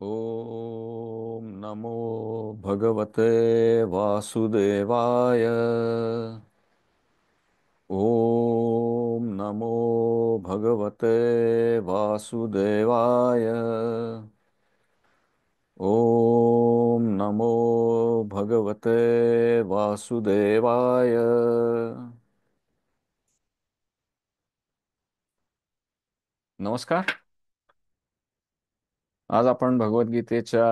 ओम नमो भगवते वासुदेवाय। ओम नमो भगवते वासुदेवाय। ओम नमो भगवते वासुदेवाय। नमस्कार. आज आपण भगवद्गीतेच्या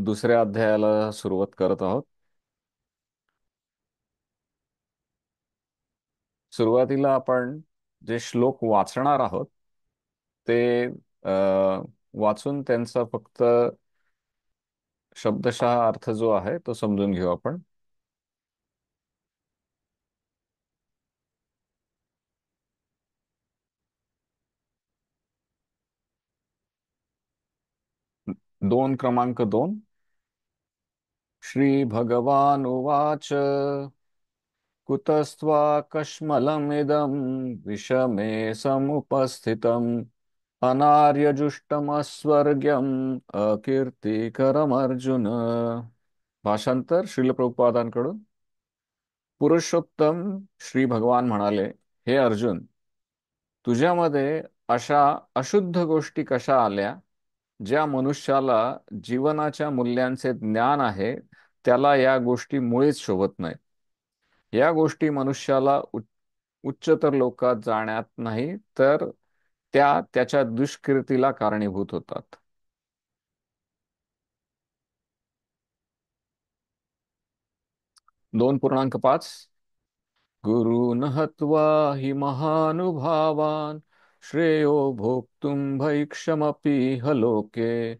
दुसऱ्या अध्यायाला सुरुवात करत आहोत. सुरुवातीला आपण जे श्लोक वाचणार आहोत ते वाचून त्यांचा फक्त शब्दशः अर्थ जो आहे तो समजून घेऊ आपण. क्रमांक 2. श्री भगवान उवाच कुतस्त्वा कश्मलमिदं विषमे समुपस्थितम् अनार्यजुष्टमस्वर्ग्यम् अकीर्तिकरमर्जुन. भाषांतर श्रील प्रभुपादांकडून. पुरुषोत्तम श्री भगवान म्हणाले, हे अर्जुन, तुझ्यामध्ये अशा अशुद्ध गोष्टी कशा आल्या? ज्या मनुष्याला जीवनाच्या मूल्यांचे ज्ञान आहे त्याला या गोष्टी मुळीच शोभत नाहीत. या गोष्टी मनुष्याला उच्चतर लोकात जाण्यात नाही तर त्या त्याच्या दुष्कीर्तीला कारणीभूत होतात. 2.5. गुरून् हत्वा हि महानुभावान् श्रेयो भोक्तुं भैक्षमपीह लोके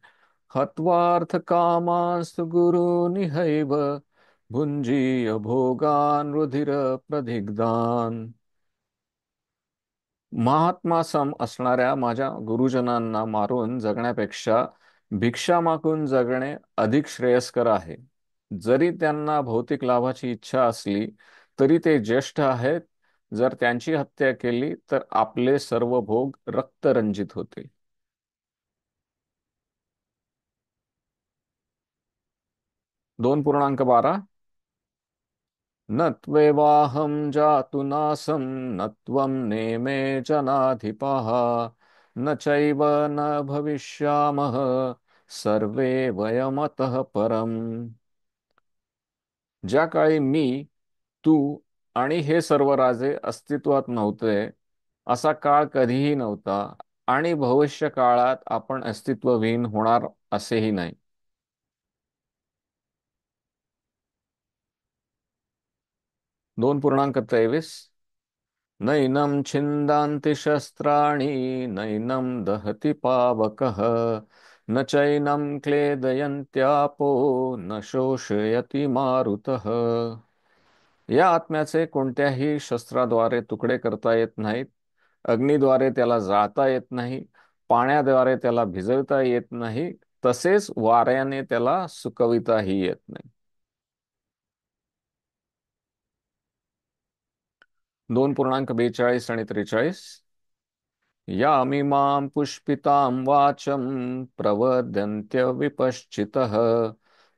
हत्वार्थकामांस्तु गुरूनिहैव भुञ्जीय भोगान् रुधिरप्रदिग्धान्. महात्मा सम असणाऱ्या माझ्या गुरुजनांना मारून जगण्यापेक्षा भिक्षा मागून जगणे अधिक श्रेयस्कर आहे. जरी त्यांना भौतिक लाभाची इच्छा असली तरी ते ज्येष्ठ आहेत. जर त्यांची हत्या केली तर आपले सर्व भोग रक्तरंजित होतील. 2.12. न त्वेवाहं जातु नासं न त्वं नेमे जनाधिपः न चैव न भविष्यामः सर्वे वयमतः परम्. ज्या काळी मी, तू आणि हे सर्व राजे अस्तित्वात नव्हते असा काळ कधीही नव्हता आणि भविष्य काळात आपण अस्तित्वहीन होणार असेही नाही. 2.23. नैनं छिन्दान्ति शस्त्राणि नैनं दहति पावकः न चैनं क्लेदयन्त्यापो न शोषयति मारुतः. या आत्म्याचे कोणत्याही शस्त्राद्वारे तुकडे करता येत नाहीत. अग्नीद्वारे त्याला जाळता येत नाही. पाण्याद्वारे त्याला भिजवता येत नाही. तसेच वाऱ्याने त्याला सुकविताही येत नाही. 2.42 आणि 43. यामिमां पुष्पितां वाचं प्रवदन्त्य विपश्चितः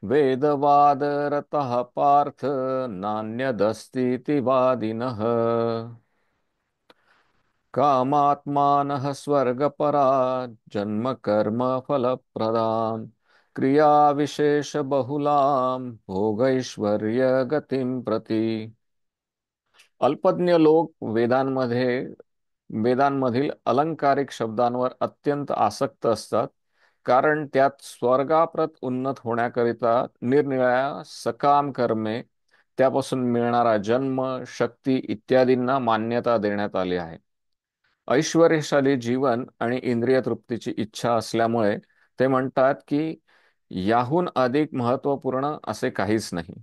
वेदवादरतः पार्थ नान्यदस्तीति वादिनः. कामात्मानः स्वर्गपरा जन्म कर्म फलप्रदां क्रियाविशेषबहुलां भोगैश्वर्य गतिं प्रति. अल्पज्ञ लोक वेदांमधील अलंकारिक शब्दांवर अत्यंत आसक्त असतात, कारण त्यात स्वर्गाप्रत उन्नत होण्याकरिता निरनिराळ्या सकाम कर्मे, त्यापासून मिळणारा जन्म, शक्ती इत्यादींना मान्यता देण्यात आली आहे. ऐश्वर्यशाली जीवन आणि इंद्रिय तृप्तीची इच्छा असल्यामुळे ते म्हणतात की याहून अधिक महत्त्वपूर्ण असे काहीच नाही.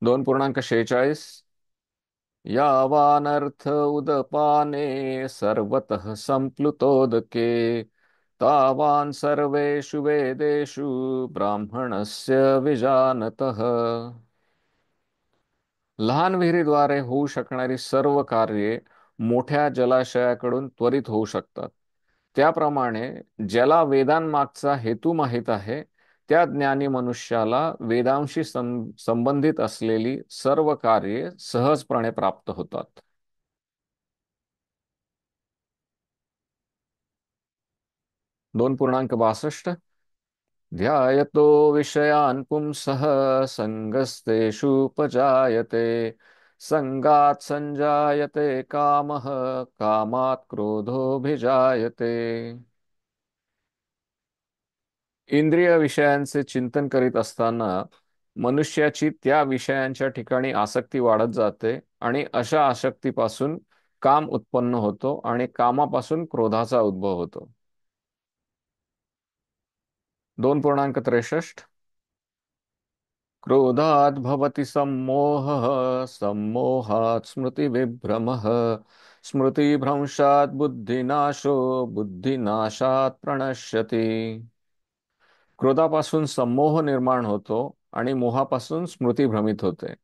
2.46. यावानर्थ उदपाने सर्वतः संप्लुतोदके तावान् सर्वेषु वेदेषु ब्राह्मणस्य विजानतः. लहान विहिरीद्वारे होऊ शकणारी सर्व कार्ये मोठ्या जलाशयाकडून त्वरित होऊ शकतात. त्याप्रमाणे ज्याला वेदांमागचा हेतू माहीत आहे, त्या ज्ञानी मनुष्याला वेदांशी संबंधित असलेली सर्व कार्ये सहजपणे प्राप्त होतात. 2.62. ध्यायतो विषयान् पुंसः सङ्गस्तेषुपजायते, संगात् संजायते कामः, कामात् क्रोधोऽभिजायते. इंद्रिय विषयांचे चिंतन करीत असताना मनुष्याची त्या विषयांच्या ठिकाणी आसक्ती वाढत जाते आणि अशा आसक्तीपासून काम उत्पन्न होतो आणि कामापासून क्रोधाचा उद्भव होतो. 2.63. क्रोधात् भवति सम्मोहः, सम्मोहात् स्मृतिविभ्रमः, स्मृतिभ्रंशात् बुद्धिनाशो, बुद्धिनाशात् प्रणश्यति. क्रोधापासून संमोह निर्माण होतो आणि मोहापासून स्मृती भ्रमित होते.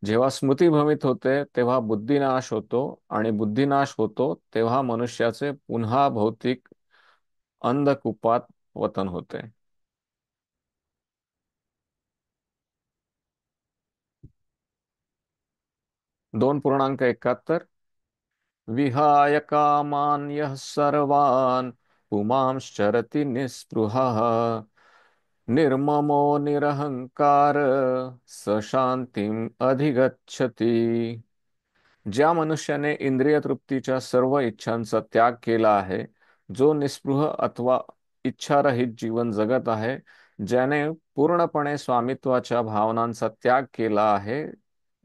जेव्हा स्मृती भ्रमित होते तेव्हा बुद्धिनाश होतो आणि बुद्धिनाश होतो तेव्हा मनुष्याचे पुन्हा भौतिक अंधकूपात पतन होते. 2.71. विहाय कामान् यः सर्वान् पुमांश्चरति निःस्पृहः, निर्ममो निरहंकार स शांतीम अधिगच्छति. ज्या मनुष्याने इंद्रिय तृप्तीच्या सर्व इच्छांचा त्याग केला आहे, जो निस्पृह अथवा इच्छारहित जीवन जगत आहे, ज्याने पूर्णपणे स्वामित्वाच्या भावनांचा त्याग केला आहे,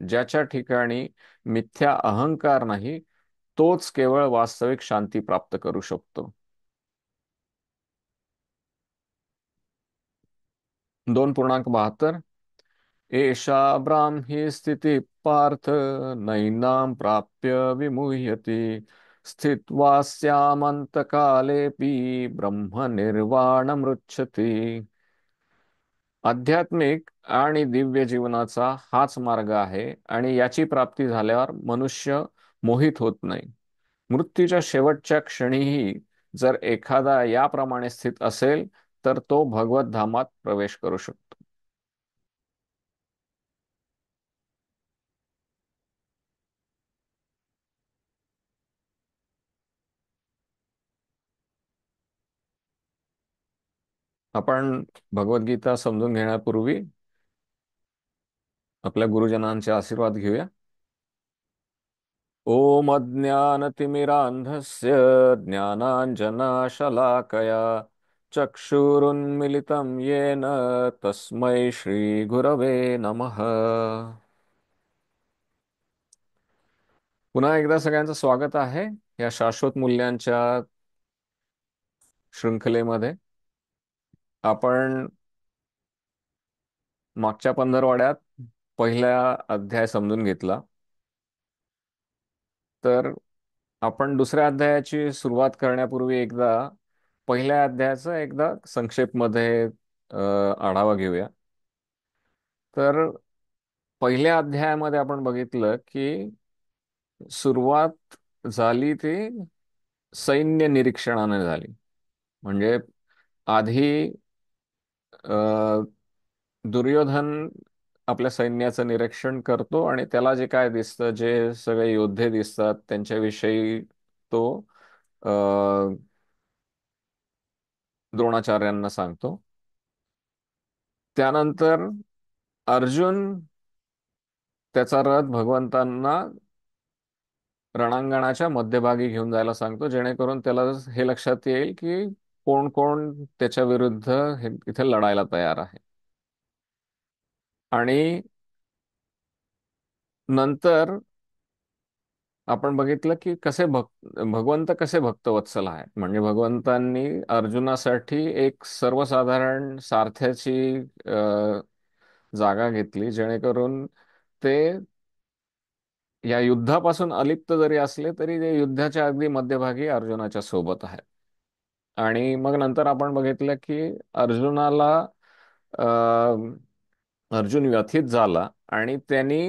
ज्याच्या ठिकाणी मिथ्या अहंकार नाही, तोच केवळ वास्तविक शांती प्राप्त करू शकतो. 2.72. एषा ब्राह्मी स्थिती पार्थ नैनां प्राप्य विमुह्यति, स्थित्वा स्यामन्तकालेऽपि ब्रह्मनिर्वाणमृच्छति. आध्यात्मिक आणि दिव्य जीवनाचा हाच मार्ग आहे आणि याची प्राप्ती झाल्यावर मनुष्य मोहित होत नाही. मृत्यूच्या शेवटच्या क्षणीही जर एखादा याप्रमाणे स्थित असेल तर तो भगवत धामात प्रवेश करू शकतो. आपण भगवद्गीता समजून घेण्यापूर्वी आपल्या गुरुजनांचे आशीर्वाद घेऊया. ओम अज्ञानतिमिरान्धस्य ज्ञानाञ्जनशलाकया चक्षुरुन्मिलितं येन तस्मै श्रीगुरवे नमः. पुन्हा एकदा सगळ्यांचं स्वागत आहे या शाश्वत मूल्यांच्या शृंखलेमध्ये. आपण मागच्या पंधरवड्यात पहिला अध्याय समजून घेतला, तर आपण दुसऱ्या अध्यायाची सुरुवात करण्यापूर्वी एकदा पहिल्या अध्यायाचा एकदा संक्षेपमध्ये आढावा घेऊया. तर पहिल्या अध्यायामध्ये आपण बघितलं की सुरुवात झाली ती सैन्य निरीक्षणाने झाली. म्हणजे आधी अ, दुर्योधन आपल्या सैन्याचं निरीक्षण करतो आणि त्याला जे काय दिसतं, जे सगळे योद्धे दिसतात त्यांच्याविषयी तो अ, द्रोणाचार्यांना सांगतो. त्यानंतर अर्जुन त्याचा रथ भगवंतांना रणांगणाच्या मध्यभागी घेऊन जायला सांगतो, जेणेकरून त्याला हे लक्षात येईल की कोण कोण त्याच्या विरुद्ध इथे लढायला तयार आहे. आणि नंतर आपण बघितलं की भगवंत कसे भक्तवत्सल आहेत. म्हणजे भगवंतांनी अर्जुनासाठी एक सर्वसाधारण सारथ्याची जागा घेतली, जेणेकरून ते या युद्धापासून अलिप्त जरी असले तरी ते युद्धाच्या अगदी मध्यभागी अर्जुनाच्या सोबत आहेत. आणि मग नंतर आपण बघितलं की अर्जुनाला अ, अर्जुन व्यथित झाला आणि त्यांनी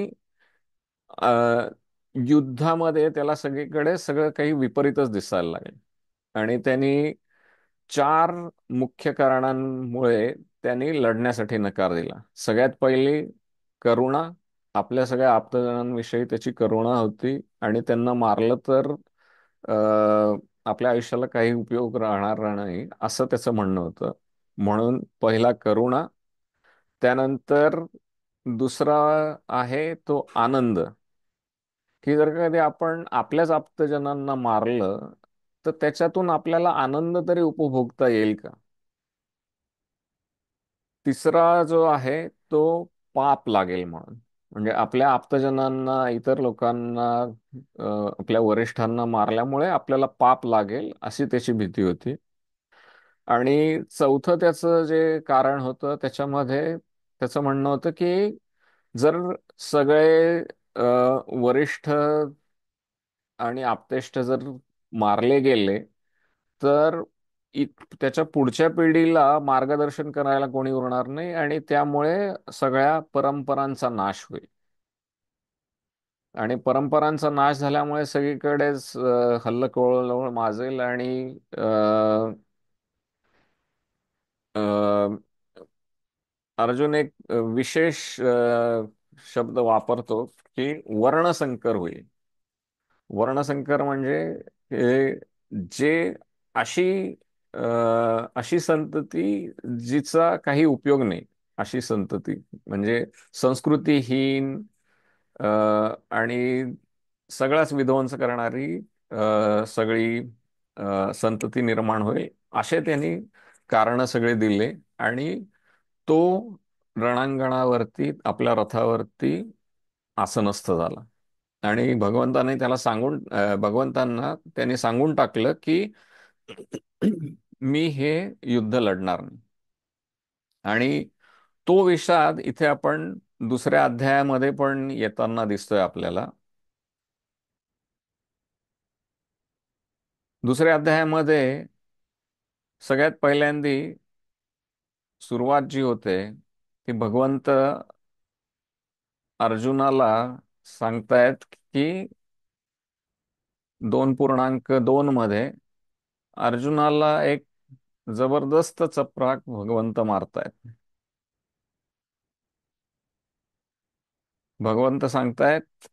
युद्धामध्ये त्याला सगळीकडे सगळं काही विपरीतच दिसायला लागेल. आणि त्यांनी चार मुख्य कारणांमुळे त्यांनी लढण्यासाठी नकार दिला. सगळ्यात पहिली, करुणा. आपल्या सगळ्या आप्तजनांविषयी त्याची करुणा होती आणि त्यांना मारलं तर आपल्या आयुष्याला काही उपयोग राहणार नाही असं त्याचं म्हणणं होतं. म्हणून पहिला करुणा. त्यानंतर दुसरा आहे तो आनंद, की जर कधी आपण आपल्याच आप्तजनांना मारलं तर त्याच्यातून आपल्याला आनंद तरी उपभोगता येईल का. तिसरा जो आहे तो पाप लागेल म्हणून, म्हणजे आपल्या आप्तजनांना, इतर लोकांना, आपल्या वरिष्ठांना मारल्यामुळे आपल्याला पाप लागेल अशी त्याची भीती होती. आणि चौथं त्याचं जे कारण होतं त्याच्यामध्ये त्याचं म्हणणं होतं की जर सगळे अ, वरिष्ठ आणि आप्तेष्ट जर मारले गेले तर त्याच्या पुढच्या पिढीला मार्गदर्शन करायला कोणी उरणार नाही आणि त्यामुळे सगळ्या परंपरांचा नाश होईल. आणि परंपरांचा नाश झाल्यामुळे सगळीकडेच हल्लकल्लोळ माजेल आणि अ, अ, अर्जुन एक विशेष शब्द वापरतो की वर्णसंकर होईल. वर्णसंकर म्हणजे हे जे अशी अ, अशी संतती जिचा काही उपयोग नाही, अशी संतती म्हणजे संस्कृतीहीन अ, आणि सगळाच विध्वंस करणारी सगळी संतती निर्माण होईल, असे त्यांनी कारण सगळे दिले. आणि तो रणांगणावरती आपल्या रथावरती आसनस्थ झाला. आणि भगवंतांना त्यांनी सांगून टाकलं की मी हे युद्ध लढणार नाही. आणि तो विषाद इथे आपण दुसऱ्या अध्यायामध्ये पण येताना दिसतोय आपल्याला. दुसऱ्या अध्यायामध्ये सगळ्यात पहिल्यांदी सुरुवात जी होते ती भगवंत अर्जुनाला सांगतायत की 2.2 मध्ये अर्जुनाला एक जबरदस्त चपराक भगवंत मारतायत. भगवंत सांगतायत,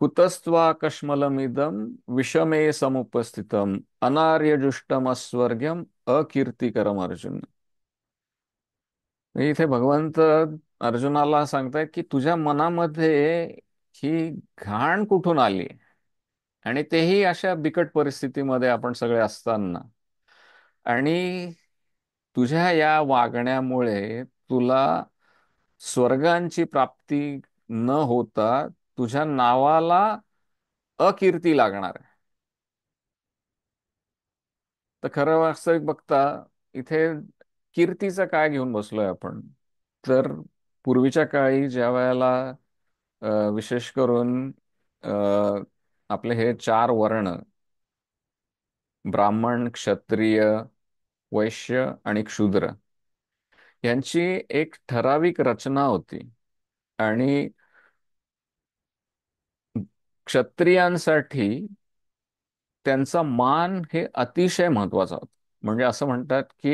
कुतस्त्वाकश्मलमिदं विषमे समुपस्थितम अनार्यजुष्टमस्वर्ग्यम अकीर्तिकरम अर्जुन. इथे भगवंत अर्जुनाला सांगतायत की तुझ्या मनामध्ये ही घाण कुठून आली, आणि तेही अशा बिकट परिस्थितीमध्ये आपण सगळे असताना. आणि तुझ्या या वागण्यामुळे तुला स्वर्गांची प्राप्ती न होता तुझ्या नावाला अकीर्ती लागणार आहे. तर खरं वास्तविक बघता इथे कीर्तीचं काय घेऊन बसलोय आपण. तर पूर्वीच्या काळी ज्या वेळेला विशेष करून अ, आपले हे चार वर्ण, ब्राह्मण, क्षत्रिय, वैश्य आणि क्षूद्र, यांची एक ठराविक रचना होती. आणि क्षत्रियांसाठी त्यांचा मान हे अतिशय महत्वाचा होता. म्हणजे असं म्हणतात की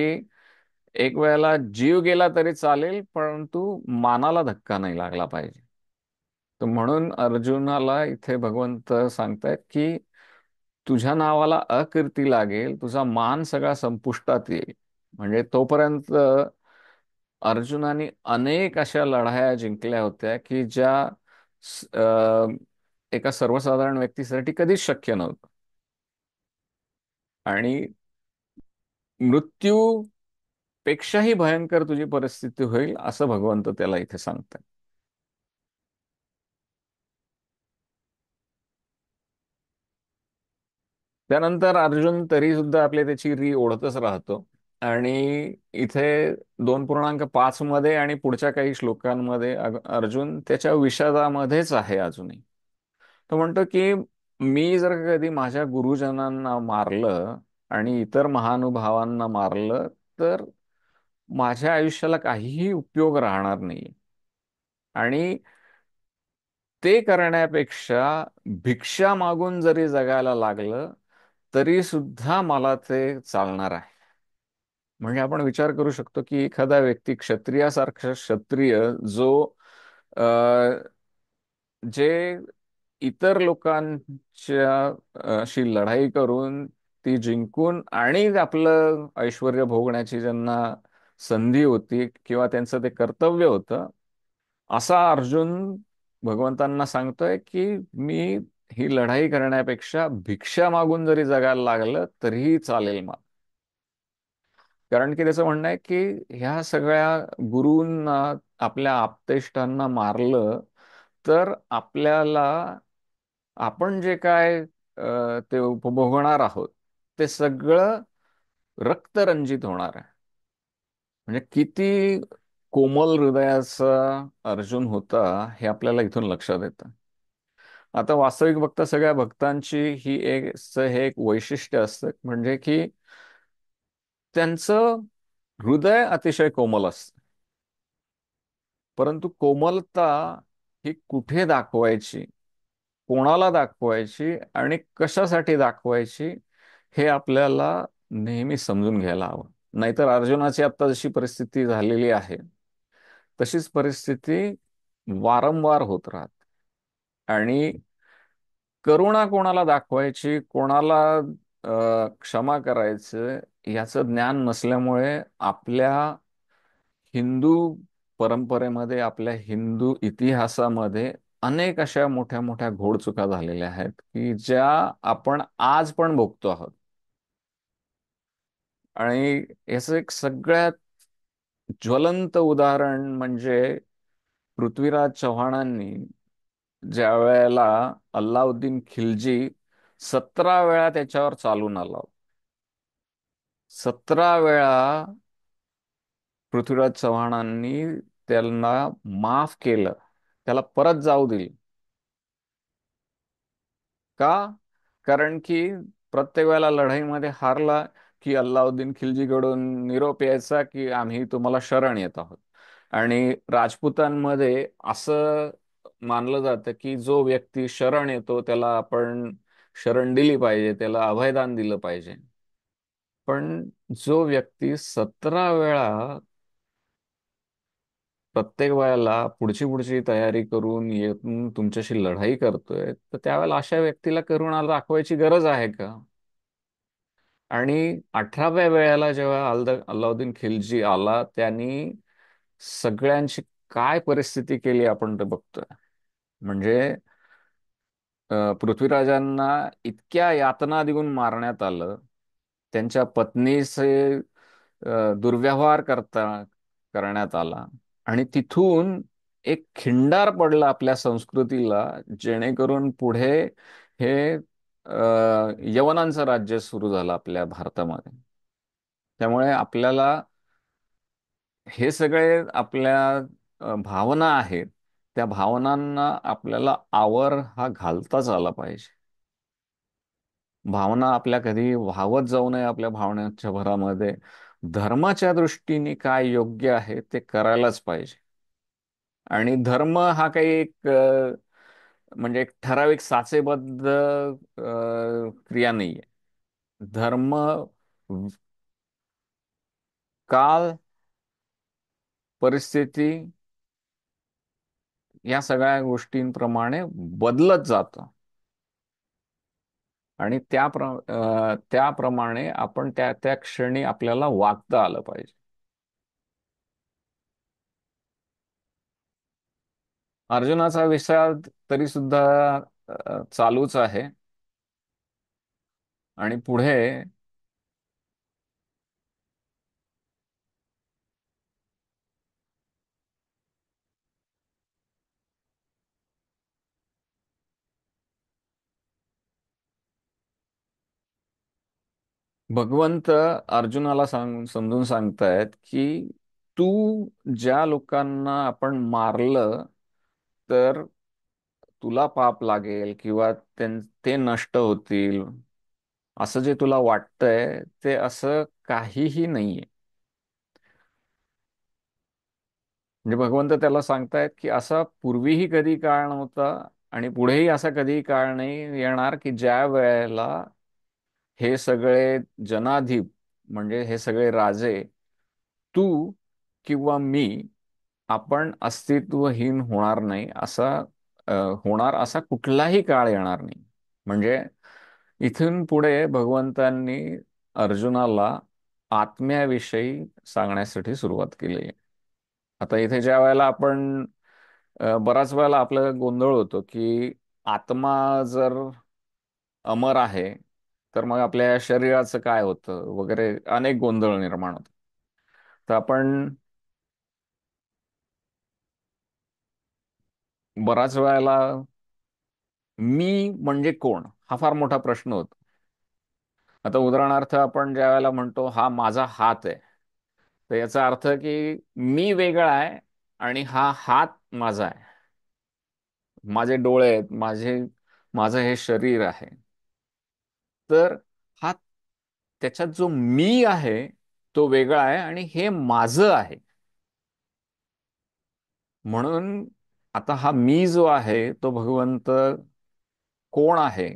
एक वेळेला जीव गेला तरी चालेल परंतु मानाला धक्का नाही लागला पाहिजे. तर म्हणून अर्जुनाला इथे भगवंत सांगतायत की तुझ्या नावाला अकीर्ती लागेल, तुझा मान सगळा संपुष्टात येईल. म्हणजे तोपर्यंत अर्जुनाने अनेक अशा लढाया जिंकल्या होत्या की ज्या एका सर्वसाधारण व्यक्तीसाठी कधीच शक्य नव्हतं. आणि मृत्यू पेक्षाही भयंकर तुझी परिस्थिती होईल असं भगवंत त्याला इथे सांगतात. त्यानंतर अर्जुन तरी सुद्धा आपल्या त्याची री ओढतच राहतो. आणि इथे 2.5 मध्ये आणि पुढच्या काही श्लोकांमध्ये अर्जुन त्याच्या विषादामध्येच आहे अजूनही. तो म्हणतो की मी जर कधी माझ्या गुरुजनांना मारलं आणि इतर महानुभावांना मारलं तर माझ्या आयुष्याला काहीही उपयोग राहणार नाही. आणि ते करण्यापेक्षा भिक्षा मागून जरी जगायला लागलं तरी सुद्धा मला ते चालणार आहे. म्हणजे आपण विचार करू शकतो की एखादा व्यक्ती क्षत्रियासारखा क्षत्रिय जो अ, जे इतर लोकांच्या अशी लढाई करून ती जिंकून आणि आपलं ऐश्वर्य भोगण्याची ज्यांना संधी होती किंवा त्यांचं ते कर्तव्य होतं, असा अर्जुन भगवंतांना सांगतोय की मी ही लढाई करण्यापेक्षा भिक्षा मागून जरी जगायला लागलं तरीही चालेल मला. कारण की त्याचं म्हणणं आहे की ह्या सगळ्या गुरूंना, आपल्या आप्तेष्टांना मारलं तर आपल्याला, आपण जे काय ते उपभोगणार आहोत ते सगळं रक्तरंजित होणार आहे. म्हणजे किती कोमल हृदयाचा अर्जुन होता हे आपल्याला इथून लक्षात येतं. आता वास्तविक बघता सगळ्या भक्तांची ही हे एक वैशिष्ट्य असतं, म्हणजे की त्यांचं हृदय अतिशय कोमल असतं. परंतु कोमलता ही कुठे दाखवायची, कोणाला दाखवायची आणि कशासाठी दाखवायची, हे आपल्याला नेहमी समजून घ्यायला हवं. नाहीतर अर्जुनाची आता जशी परिस्थिती झालेली आहे तशीच परिस्थिती वारंवार होत राहत. आणि करुणा कोणाला दाखवायची, कोणाला क्षमा करायचं, याचं ज्ञान नसल्यामुळे आपल्या हिंदू परंपरेमध्ये, आपल्या हिंदू इतिहासामध्ये अनेक अशा मोठ्या मोठ्या घोडचुका झालेल्या आहेत की ज्या आपण आज पण भोगतो आहोत. आणि याचं एक सगळ्यात ज्वलंत उदाहरण म्हणजे पृथ्वीराज चव्हाणांनी ज्या वेळेला अल्लाउद्दीन खिल्जी 17 वेळा त्याच्यावर चालून आला, 17 वेळा पृथ्वीराज चव्हाणांनी त्यांना माफ केलं, त्याला परत जाऊ दिली. का? कारण की प्रत्येक वेळेला लढाईमध्ये हारला की अल्लाउद्दीन खिल्जीकडून निरोप यायचा की आम्ही तुम्हाला शरण येत आहोत. आणि राजपुतांमध्ये असं मानलं जातं की जो व्यक्ती शरण येतो त्याला आपण शरण दिली पाहिजे, त्याला अभयदान दिलं पाहिजे. पण जो व्यक्ती 17 वेळा प्रत्येक वेळेला पुढची पुढची तयारी करून येऊन तुमच्याशी लढाई करतोय, तर त्यावेळेला अशा व्यक्तीला करुणा दाखवायची गरज आहे का? आणि 18व्या वेळेला जेव्हा अल्लाउद्दीन खिल्जी आला, त्यांनी सगळ्यांची काय परिस्थिती केली आपण ते बघतोय. म्हणजे पृथ्वीराजांना इतक्या यातना देऊन मारण्यात आलं, त्यांच्या पत्नीचे दुर्व्यवहार करण्यात आला. आणि तिथून एक खिंडार पडला आपल्या संस्कृतीला, जेणेकरून पुढे हे यवनांचं राज्य सुरू झालं आपल्या भारतामध्ये. त्यामुळे आपल्याला हे सगळे आपल्या भावना आहेत, त्या भावनांना आपल्याला आवर हा घालताच आला पाहिजे. भावना आपल्या कधी वाहवत जाऊ नये आपल्या भावनांच्या भरामध्ये. धर्माच्या दृष्टीने काय योग्य आहे ते करायलाच पाहिजे. आणि धर्म हा काही एक म्हणजे एक ठराविक साचेबद्ध क्रिया नाहीये. धर्म काळ, परिस्थिती या सगळ्या गोष्टींप्रमाणे बदलत जातं. आणि त्याप्रमाणे आपण त्या त्या क्षणी आपल्याला वागता आलं पाहिजे. अर्जुनाचा विषाद तरी सुद्धा चालूच आहे. आणि पुढे भगवंत अर्जुनाला समजून सांगतायत की तू ज्या लोकांना आपण मारलं तर तुला पाप लागेल किंवा ते नष्ट होतील, असं जे तुला वाटतंय ते असं काहीही नाहीये. म्हणजे भगवंत त्याला सांगतायत की असा पूर्वीही कधी काळ नव्हता आणि पुढेही असा कधी काळ नाही येणार की ज्या वेळेला हे सगळे जनाधिप म्हणजे हे सगळे राजे, तू किंवा मी, आपण अस्तित्वहीन होणार नाही असा अ, होणार असा कुठलाही काळ येणार नाही. म्हणजे इथून पुढे भगवंतांनी अर्जुनाला आत्म्याविषयी सांगण्यासाठी सुरुवात केली आहे. आता इथे ज्या वेळेला आपण बराच वेळेला आपल्याला गोंधळ होतो की आत्मा जर अमर आहे तर मग आपल्या शरीराचं काय होतं वगैरे अनेक गोंधळ निर्माण होतात. तर आपण बराच वेळेला मी म्हणजे कोण हा फार मोठा प्रश्न होतो. आता उदाहरणार्थ आपण ज्या वेळेला म्हणतो हा माझा हात आहे, तर याचा अर्थ की मी वेगळा आहे आणि हा हात माझा आहे. माझे डोळे आहेत, माझं हे शरीर आहे. तर हा त्याच्यात जो मी आहे तो वेगळा आहे आणि हे माझं आहे. म्हणून आता हा मी जो आहे तो भगवंत कोण आहे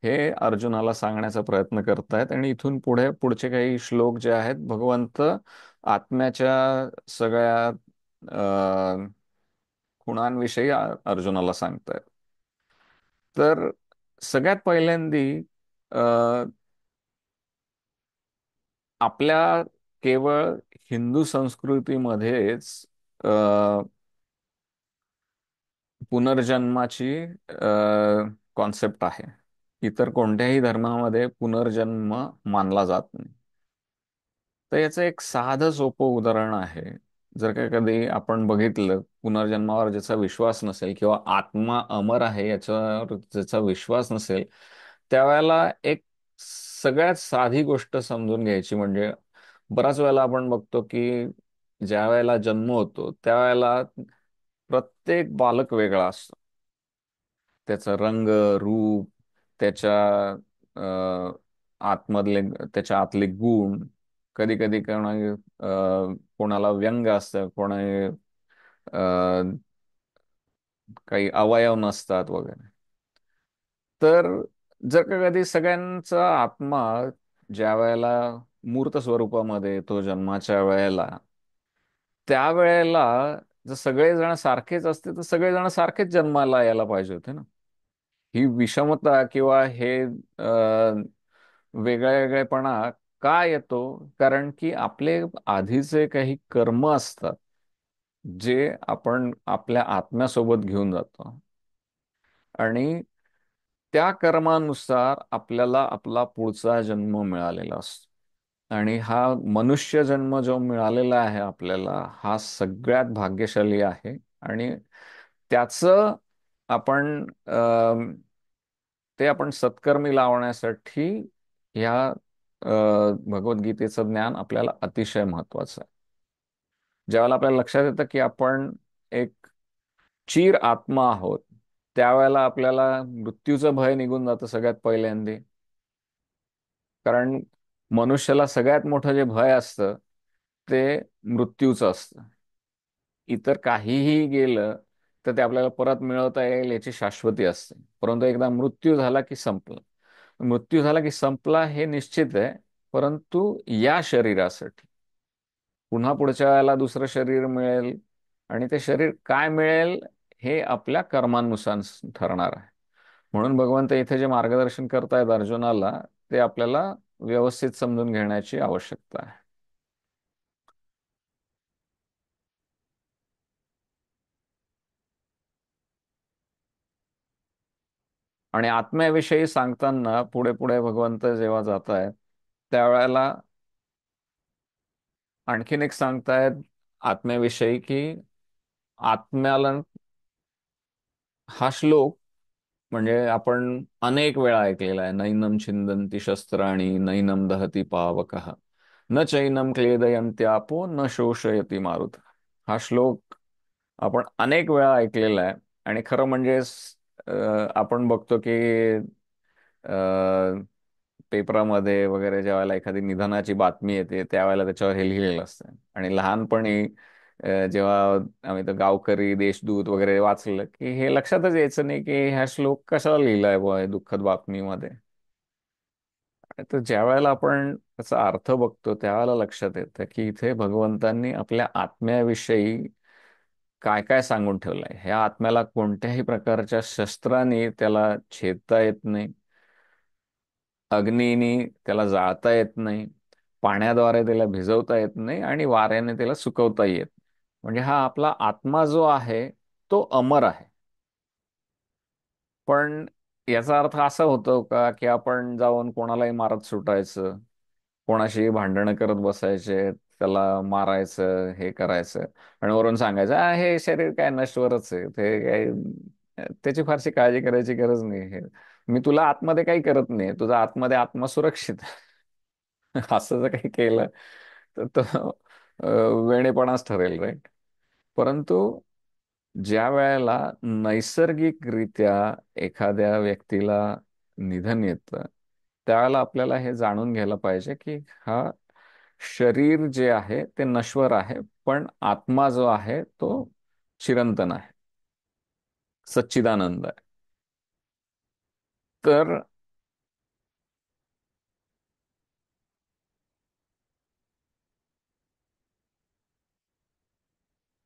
हे अर्जुनाला सांगण्याचा प्रयत्न करतायत. आणि इथून पुढे पुढचे काही श्लोक जे आहेत भगवंत आत्म्याच्या सगळ्या अ, खुणांविषयी अर्जुनाला सांगतायत. तर सगळ्यात पहिल्यांदी अ, आपल्या केवळ हिंदू संस्कृतीमध्येच अ, पुनर्जन्माची कॉन्सेप्ट आहे. इतर कोणत्याही धर्मामध्ये पुनर्जन्म मानला जात नाही. तर याचं एक साधं सोपं उदाहरण आहे. जर का कधी आपण बघितलं पुनर्जन्मावर ज्याचा विश्वास नसेल किंवा आत्मा अमर आहे याच्यावर ज्याचा विश्वास नसेल, त्यावेळेला एक सगळ्यात साधी गोष्ट समजून घ्यायची म्हणजे बराच वेळेला आपण बघतो की ज्या वेळेला जन्म होतो त्यावेळेला प्रत्येक बालक वेगळा असतो. त्याचा रंग, रूप, त्याच्या अ, आतमधले त्याच्या आतले गुण, कधी कधी कोणाला व्यंग असतं, अ, काही अवयव नसतात वगैरे. तर जर का कधी सगळ्यांचा आत्मा ज्या वेळेला मूर्त स्वरूपामध्ये येतो जन्माच्या वेळेला, त्यावेळेला जर सगळेजण सारखेच असते तर सगळेजण सारखेच जन्माला यायला पाहिजे होते ना. ही विषमता किंवा हे वेगळ्या वेगळेपणा का येतो? कारण की आपले आधीचे काही कर्म असतात जे आपण आपल्या आत्म्यासोबत घेऊन जातो आणि त्या कर्मानुसार आपल्याला आपला पुढचा जन्म मिळालेला असतो. आणि हा मनुष्य जन्म जो मिळालेला आहे आपल्याला हा सगळ्यात भाग्यशाली आहे. आणि त्याचं आपण ते आपण सत्कर्मी लावण्यासाठी ह्या भगवद्गीतेचं ज्ञान आपल्याला अतिशय महत्वाचं आहे. ज्यावेळेला आपल्याला लक्षात येतं की आपण एक चीर आत्मा आहोत, त्यावेळेला आपल्याला मृत्यूचं भय निघून जातं सगळ्यात पहिल्यांदी. कारण मनुष्याला सगळ्यात मोठं जे भय असतं ते मृत्यूचं असतं. इतर काहीही गेलं तर ते आपल्याला परत मिळवता येईल याची शाश्वती असते, परंतु एकदा मृत्यू झाला की संपला. मृत्यू झाला की संपला हे निश्चित आहे, परंतु या शरीरासाठी पुन्हा पुढच्या वेळेला दुसरं शरीर मिळेल आणि ते शरीर काय मिळेल हे आपल्या कर्मानुसार ठरणार आहे. म्हणून भगवंत इथे जे मार्गदर्शन करतायत अर्जुनाला ते आपल्याला व्यवस्थित समजून घेण्याची आवश्यकता आहे. आणि आत्म्याविषयी सांगताना पुढे पुढे भगवंत जेव्हा जात आहेत त्यावेळेला आणखीन एक सांगतायत आत्म्याविषयी की आत्म्याला हा श्लोक म्हणजे आपण अनेक वेळा ऐकलेला आहे. नैनम छिंदन्ति शस्त्राणि नैनम दहति पावकः न चैनम क्लेदयन्त्यापो न शोषयति मारुत. हा श्लोक आपण अनेक वेळा ऐकलेला आहे. आणि खरं म्हणजे आपण बघतो की पेपरामध्ये वगैरे ज्या वेळेला एखादी निधनाची बातमी येते त्यावेळेला त्याच्यावर हे लिहिलेलं असतं. आणि लहानपणी जेव्हा आम्ही तर गावकरी देशदूत वगैरे वाचलं की हे लक्षातच यायचं नाही की हा श्लोक कशाला लिहिलाय बुवा हे दुःखद बातमीमध्ये. तर ज्या वेळेला आपण त्याचा अर्थ बघतो त्यावेळेला लक्षात येतं की इथे भगवंतांनी आपल्या आत्म्याविषयी काय काय सांगून ठेवलंय. ह्या आत्म्याला कोणत्याही प्रकारच्या शस्त्राने त्याला छेदता येत नाही, अग्नीने त्याला जाळता येत नाही, पाण्याद्वारे त्याला भिजवता येत नाही आणि वाऱ्याने त्याला सुकवता येत. म्हणजे हा आपला आत्मा जो आहे तो अमर आहे. पण याचा अर्थ असा होतो का की आपण जाऊन कोणालाही मारत सुटायचं, कोणाशी भांडणं करत बसायचे, त्याला मारायचं, हे करायचं आणि वरून सांगायचं हे शरीर काय नश्वरच आहे, ते काय त्याची फारशी काळजी करायची गरज नाही. हे मी तुला आतमध्ये काही करत नाही, तुझा आतमध्ये आत्मा सुरक्षित आहे. असं जर काही केलं तर तो वेडेपणाच ठरेल, राईट. परंतु ज्या वेळेला नैसर्गिकरित्या एखाद्या व्यक्तीला निधन येतं त्यावेळेला आपल्याला हे जाणून घ्यायला पाहिजे की हा शरीर जे आहे ते नश्वर आहे, पण आत्मा जो आहे तो चिरंतन आहे, सच्चिदानंद आहे. तर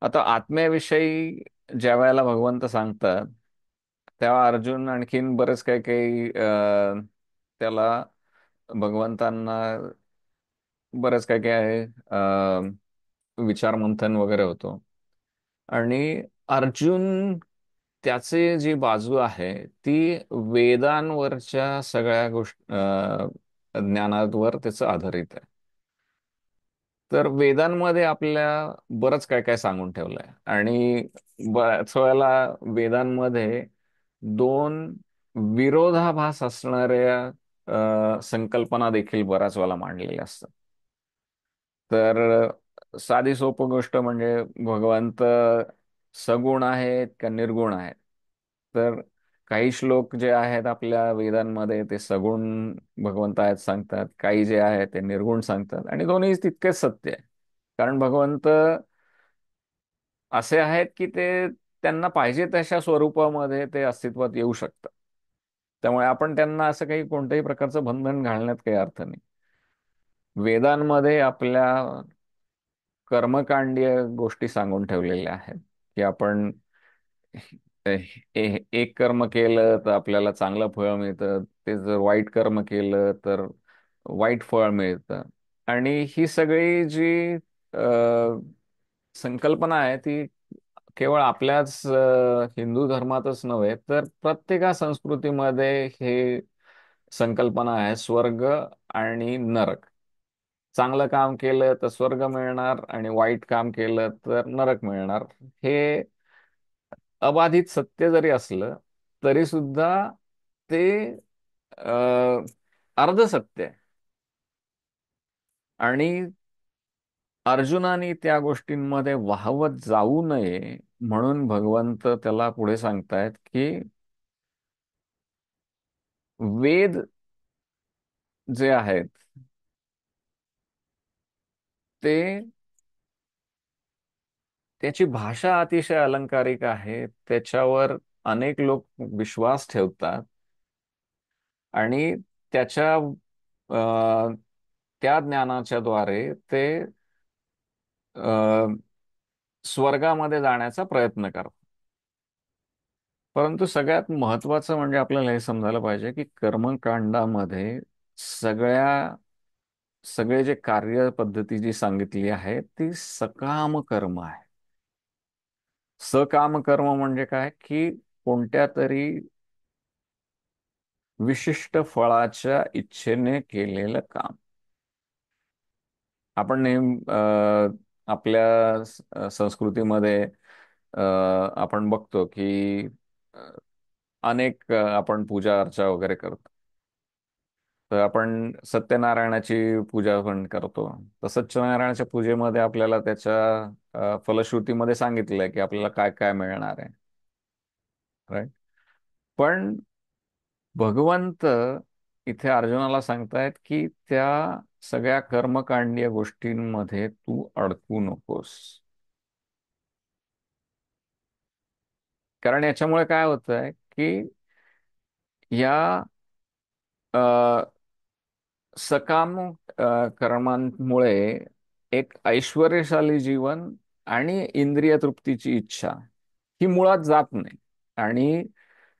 आता आत्म्याविषयी ज्या वेळेला भगवंत सांगतात तेव्हा अर्जुन आणखीन बरेच काही काही त्याला भगवंतांना बरेच काय काय आहे विचार मंथन वगैरे होतो. आणि अर्जुन त्याचे जी बाजू आहे ती वेदांवरच्या सगळ्या गोष्टी ज्ञानावर त्याचं आधारित आहे. तर वेदांमध्ये आपल्या बरंच काय काय सांगून ठेवलंय आणि बऱ्याच वेळेला वेदांमध्ये दोन विरोधाभास असणाऱ्या संकल्पना देखील बऱ्याच वेळेला मांडलेल्या असतात. तर साधी सोपी गोष्ट म्हणजे भगवंत सगुण आहेत का निर्गुण आहेत. तर काही श्लोक जे आहेत आपल्या वेदांमध्ये ते सगुण भगवंत आहेत सांगतात, काही जे आहेत ते निर्गुण सांगतात आणि दोन्ही तितकेच सत्य आहे. कारण भगवंत असे आहेत की ते त्यांना पाहिजे तशा स्वरूपामध्ये ते अस्तित्वात येऊ शकतात. त्यामुळे आपण त्यांना असं काही कोणत्याही प्रकारचं बंधन घालण्यात काही अर्थ नाही. वेदांमध्ये आपल्या कर्मकांडीय गोष्टी सांगून ठेवलेल्या आहेत की आपण एक कर्म केलं तर आपल्याला चांगलं फळ मिळतं, ते जर वाईट कर्म केलं तर वाईट फळ मिळतं. आणि ही सगळी जी संकल्पना आहे ती केवळ आपल्याच हिंदू धर्मातच नव्हे तर प्रत्येका संस्कृतीमध्ये हे संकल्पना आहे स्वर्ग आणि नरक. चांगलं काम केलं तर स्वर्ग मिळणार आणि वाईट काम केलं तर नरक मिळणार. हे अबाधित सत्य जरी असलं तरी सुद्धा ते अ, अर्ध सत्य आहे. आणि अर्जुनाने त्या गोष्टींमध्ये वाहवत जाऊ नये म्हणून भगवंत त्याला पुढे सांगतायत की वेद जे आहेत ते त्याची भाषा अतिशय अलंकारिक आहे, त्याच्यावर अनेक लोक विश्वास ठेवतात आणि त्याच्या त्या ज्ञानाच्या द्वारे ते अ, स्वर्गामध्ये जाण्याचा प्रयत्न करतात. परंतु सगळ्यात महत्वाचं म्हणजे आपल्याला हे समजायला पाहिजे की कर्मकांडामध्ये सगळ्या सगळे जे कार्यपद्धती जी सांगितली आहे ती सकाम कर्म आहे. सकाम कर्म म्हणजे काय की कोणत्या तरी विशिष्ट फळाच्या इच्छेने केलेलं काम. आपण नेहमी आपल्या संस्कृतीमध्ये अ, आपण बघतो की अ, अनेक आपण पूजा अर्चा वगैरे करतो. तर आपण सत्यनारायणाची पूजा पण करतो. तर सत्यनारायणाच्या पूजेमध्ये आपल्याला त्याच्या फलश्रुतीमध्ये सांगितलंय की आपल्याला काय काय मिळणार आहे, राईट. पण भगवंत इथे अर्जुनाला सांगतायत की त्या सगळ्या कर्मकांडीय गोष्टींमध्ये तू अडकू नकोस. कारण याच्यामुळे काय होत आहे की या अ, सकाम कर्मांमुळे एक ऐश्वर्यशाली जीवन आणि इंद्रिय तृप्तीची इच्छा ही मुळात जात नाही. आणि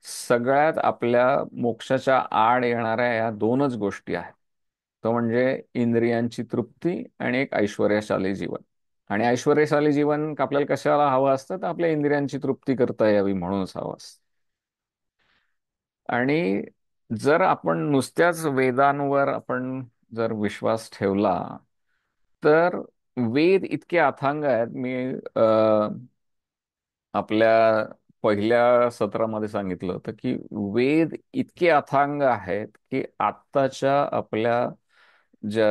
सगळ्यात आपल्या मोक्षाच्या आड येणाऱ्या या दोनच गोष्टी आहेत. तो म्हणजे इंद्रियांची तृप्ती आणि एक ऐश्वर्यशाली जीवन. आणि ऐश्वर्यशाली जीवन आपल्याला कशाला हवं असतं, तर आपल्या इंद्रियांची तृप्ती करता यावी म्हणूनच हवं असतं. आणि जर आपण नुसत्याच वेदांवर आपण जर विश्वास ठेवला, तर वेद इतके अथांग आहेत. मी आपल्या पहिल्या सत्रामध्ये सांगितलं होतं की वेद इतके अथांग आहेत की आत्ताच्या आपल्या ज्या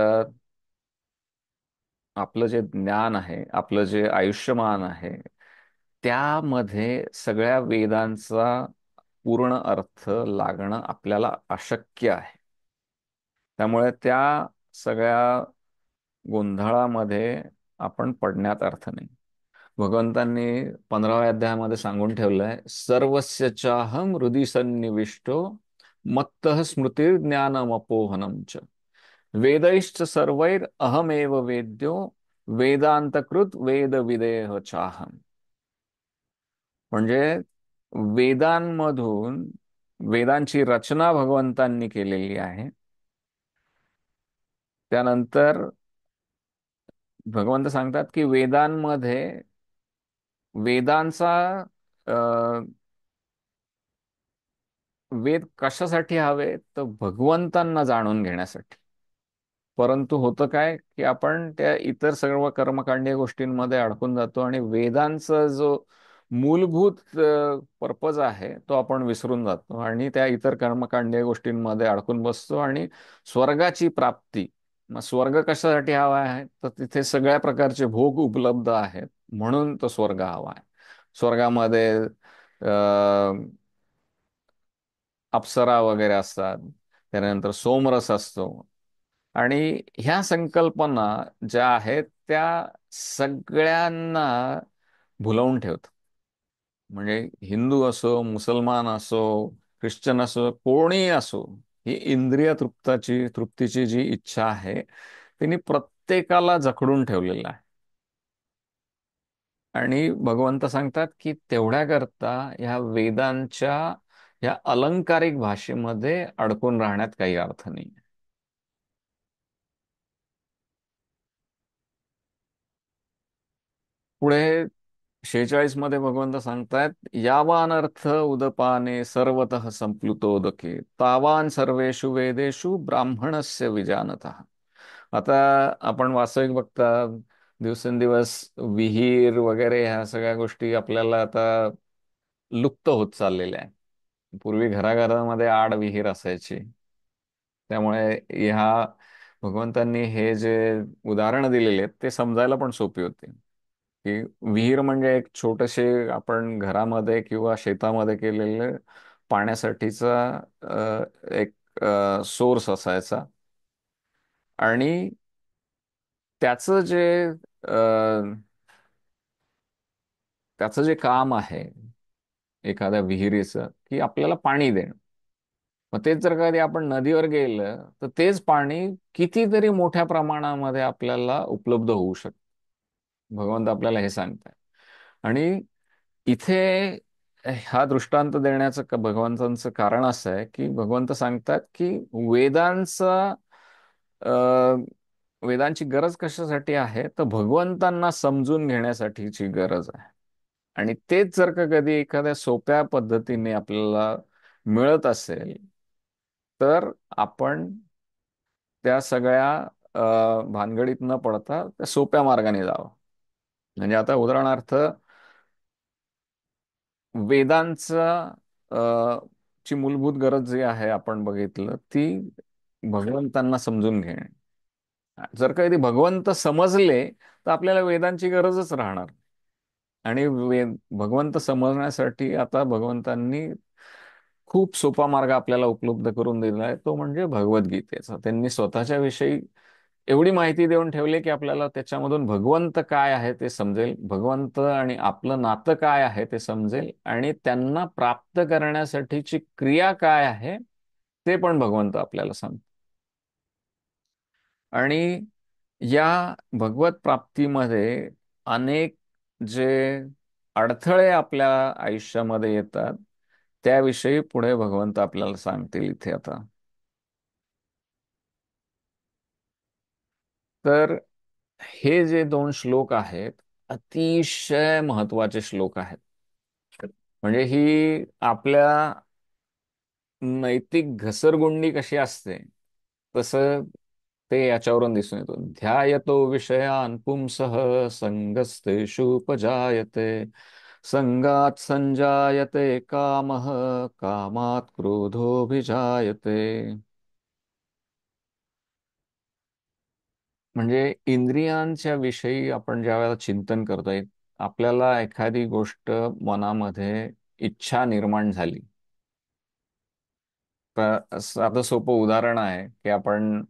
आपलं जे ज्ञान आहे, आपलं जे आयुष्यमान आहे, त्यामध्ये सगळ्या वेदांचा पूर्ण अर्थ लागणं आपल्याला अशक्य आहे. त्यामुळे त्या सगळ्या गोंधळामध्ये आपण पडण्यात अर्थ नाही. भगवंतांनी 15व्या अध्यायामध्ये सांगून ठेवलंय, सर्वस्य चाहम हृदि सन्निविष्टो मत्तः स्मृती ज्ञानमपोहनम च वेदैश्च सर्वैर अहमेव वेद्यो वेदांतकृत वेद विदेह चाहम. म्हणजे वेदांमधून वेदांची रचना भगवंतांनी केलेली आहे. त्यानंतर भगवंत सांगतात की वेदांमध्ये वेदांचा अ, वेद कशासाठी हवे, तर भगवंतांना जाणून घेण्यासाठी. परंतु होतं काय की आपण त्या इतर सर्व कर्मकांडीय गोष्टींमध्ये अडकून जातो आणि वेदांचा जो मूलभूत पर्पज आहे तो आपण विसरून जातो आणि त्या इतर कर्मकांडीय गोष्टींमध्ये अडकून बसतो आणि स्वर्गाची प्राप्ती. मग स्वर्ग कशासाठी हवा आहे, तर तिथे सगळ्या प्रकारचे भोग उपलब्ध आहेत म्हणून तो स्वर्ग हवा आहे. स्वर्गामध्ये अप्सरा वगैरे असतात, त्यानंतर सोमरस असतो. आणि ह्या संकल्पना ज्या आहेत त्या सगळ्यांना भुलवून ठेवतात. म्हणजे हिंदू असो, मुसलमान असो, ख्रिश्चन असो, कोणी असो, ही इंद्रिय तृप्तीची जी इच्छा आहे तिने प्रत्येकाला जखडून ठेवलेलं आहे. आणि भगवंत सांगतात की तेवढ्या करता ह्या वेदांच्या या अलंकारिक भाषेमध्ये अडकून राहण्यात काही अर्थ नाही. पुढे 46 मध्ये भगवंत सांगतायत, यावान अर्थ उदपाने सर्वतः संप्लुतोदके तावान सर्वेषु वेदेषु ब्राह्मणस्य विजानतः. आता आपण वास्तविक बघता दिवसेंदिवस विहीर वगैरे ह्या सगळ्या गोष्टी आपल्याला आता लुप्त होत चाललेल्या आहे. पूर्वी घराघरामध्ये आड विहीर असायची. त्यामुळे ह्या भगवंतांनी हे जे उदाहरण दिलेले आहेत ते समजायला पण सोपी होती. की विहीर म्हणजे एक छोटेसे आपण घरामध्ये किंवा शेतामध्ये केलेले पाण्यासाठीचा एक सोर्स असायचा. आणि त्याचं जे अ, त्याचं जे काम आहे एखाद्या विहिरीचं, की आपल्याला पाणी देणं. मग तेच जर कधी आपण नदीवर गेलं तर तेच पाणी कितीतरी मोठ्या प्रमाणामध्ये आपल्याला उपलब्ध होऊ शकतं. भगवंत आपल्याला हे सांगताय. आणि इथे हा दृष्टांत देण्याचं भगवंतांचं कारण असं आहे की भगवंत सांगतात की वेदांचा अ, वेदांची गरज कशासाठी आहे, तर भगवंतांना समजून घेण्यासाठीची गरज आहे. आणि तेच जर का कधी एखाद्या सोप्या पद्धतीने आपल्याला मिळत असेल, तर आपण त्या सगळ्या भानगडीत न पडता त्या सोप्या मार्गाने जावं. म्हणजे आता उदाहरणार्थ वेदांचा ची मूलभूत गरज जी आहे आपण बघितलं ती भगवंतांना समजून घेणे. जर का कधी भगवंत समजले तर आपल्याला वेदांची गरजच राहणार. आणि भगवंत समजण्यासाठी आता भगवंतांनी खूप सोपा मार्ग आपल्याला उपलब्ध करून दिला आहे, तो म्हणजे भगवद्गीतेचा. त्यांनी स्वतःच्या विषयी एवढी माहिती देऊन ठेवली की आपल्याला त्याच्यामधून भगवंत काय आहे ते समजेल, भगवंत आणि आपलं नातं काय आहे ते समजेल, आणि त्यांना प्राप्त करण्यासाठीची क्रिया काय आहे ते पण भगवंत आपल्याला सांगतो. आणि या भगवत प्राप्तीमध्ये अनेक जे अडथळे आपल्या आयुष्यामध्ये येतात त्याविषयी पुढे भगवंत आपल्याला सांगतील इथे आता. तर हे जे दोन श्लोक आहेत अतिशय महत्वाचे श्लोक आहेत. म्हणजे ही आपल्या नैतिक घसरगुंडी कशी असते तसं ते याच्यावरून दिसून येतो. ध्यायतो विषयान् पुंसः संगस्तेषुपजायते, संगात संजायते कामः, कामात क्रोधोऽभिजायते. म्हणजे इंद्रियांच्या विषयी आपण ज्या वेळेला चिंतन करतोय, आपल्याला एखादी गोष्ट मनामध्ये इच्छा निर्माण झाली, तर साधं सोपं उदाहरण आहे की आपण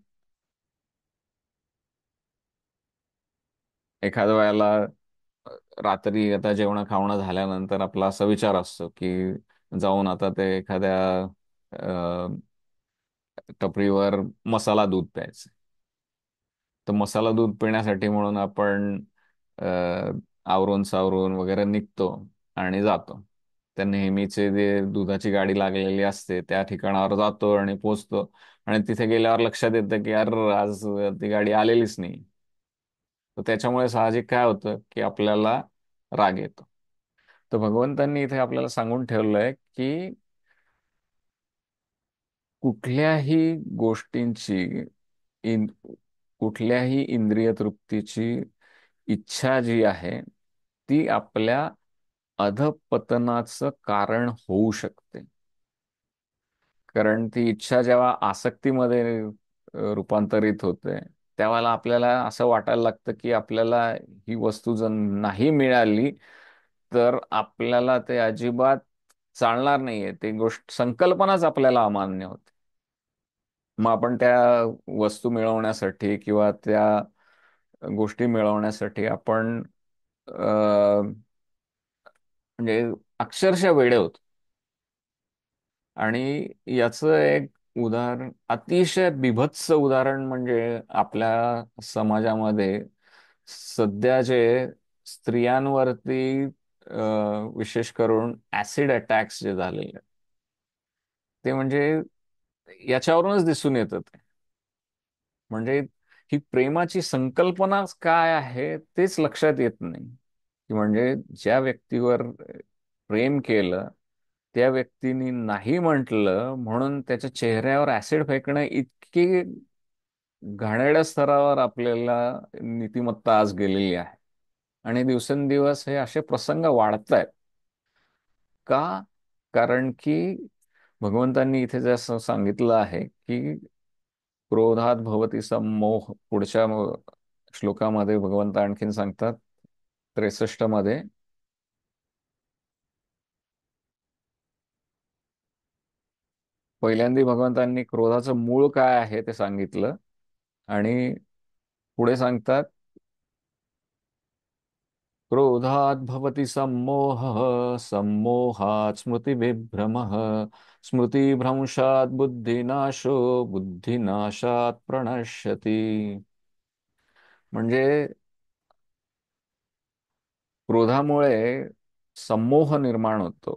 एखाद्या वेळेला रात्री आता जेवण खावणं झाल्यानंतर आपला असा विचार असतो की जाऊन आता ते एखाद्या टपरीवर मसाला दूध प्यायचं. तर मसाला दूध पिण्यासाठी म्हणून आपण अ, आवरून सावरून वगैरे निघतो आणि जातो. त्या नेहमीचे जे दुधाची गाडी लागलेली असते त्या ठिकाणावर जातो आणि पोचतो, आणि तिथे गेल्यावर लक्षात येतं की यार आज ती गाडी आलेलीच नाही. तर त्याच्यामुळे साहजिक काय होतं की आपल्याला राग येतो. तर भगवंतांनी इथे आपल्याला सांगून ठेवलंय की कुठल्याही गोष्टींची इन कुठल्याही इंद्रिय तृप्तीची इच्छा जी आहे ती आपल्या अधपतनाचं कारण होऊ शकते. कारण ती इच्छा जेव्हा आसक्तीमध्ये रूपांतरित होते त्यावेळेला आपल्याला असं वाटायला लागतं की आपल्याला ही वस्तू जर नाही मिळाली तर आपल्याला ते अजिबात चालणार नाहीये, ती गोष्ट संकल्पनाच आपल्याला अमान्य होते. मग आपण त्या वस्तू मिळवण्यासाठी किंवा त्या गोष्टी मिळवण्यासाठी आपण म्हणजे अक्षरशः वेडे होतो. आणि याचं एक उदाहरण, अतिशय बीभत्स उदाहरण म्हणजे आपल्या समाजामध्ये सध्या जे स्त्रियांवरती विशेष करून ऍसिड अटॅक्स जे झालेले आहेत, ते म्हणजे याच्यावरूनच दिसून येतं ते. म्हणजे ही प्रेमाची संकल्पना काय आहे तेच लक्षात येत नाही. की म्हणजे ज्या व्यक्तीवर प्रेम केलं त्या व्यक्तीने नाही म्हटलं म्हणून त्याच्या चेहऱ्यावर ऍसिड फेकणं इतकी घाणेरड्या स्तरावर आपल्याला नीतिमत्ता आज गेलेली आहे. आणि दिवसेंदिवस हे असे प्रसंग वाढत आहेत. का? कारण की भगवंतांनी इथे जसं सांगितलं आहे की क्रोधात भवती सम्मोह, पुढच्या श्लोकामध्ये भगवंत आणखीन सांगतात 63 मध्ये, पहिल्यांदा भगवंतांनी क्रोधाचं मूळ काय आहे ते सांगितलं, आणि पुढे सांगतात क्रोधात भवति सम्मोहः, सम्मोहात् स्मृतिविभ्रमः, स्मृतिभ्रंशात् बुद्धिनाशो, बुद्धिनाशात् प्रणश्यति. म्हणजे क्रोधामुळे संमोह निर्माण होतो,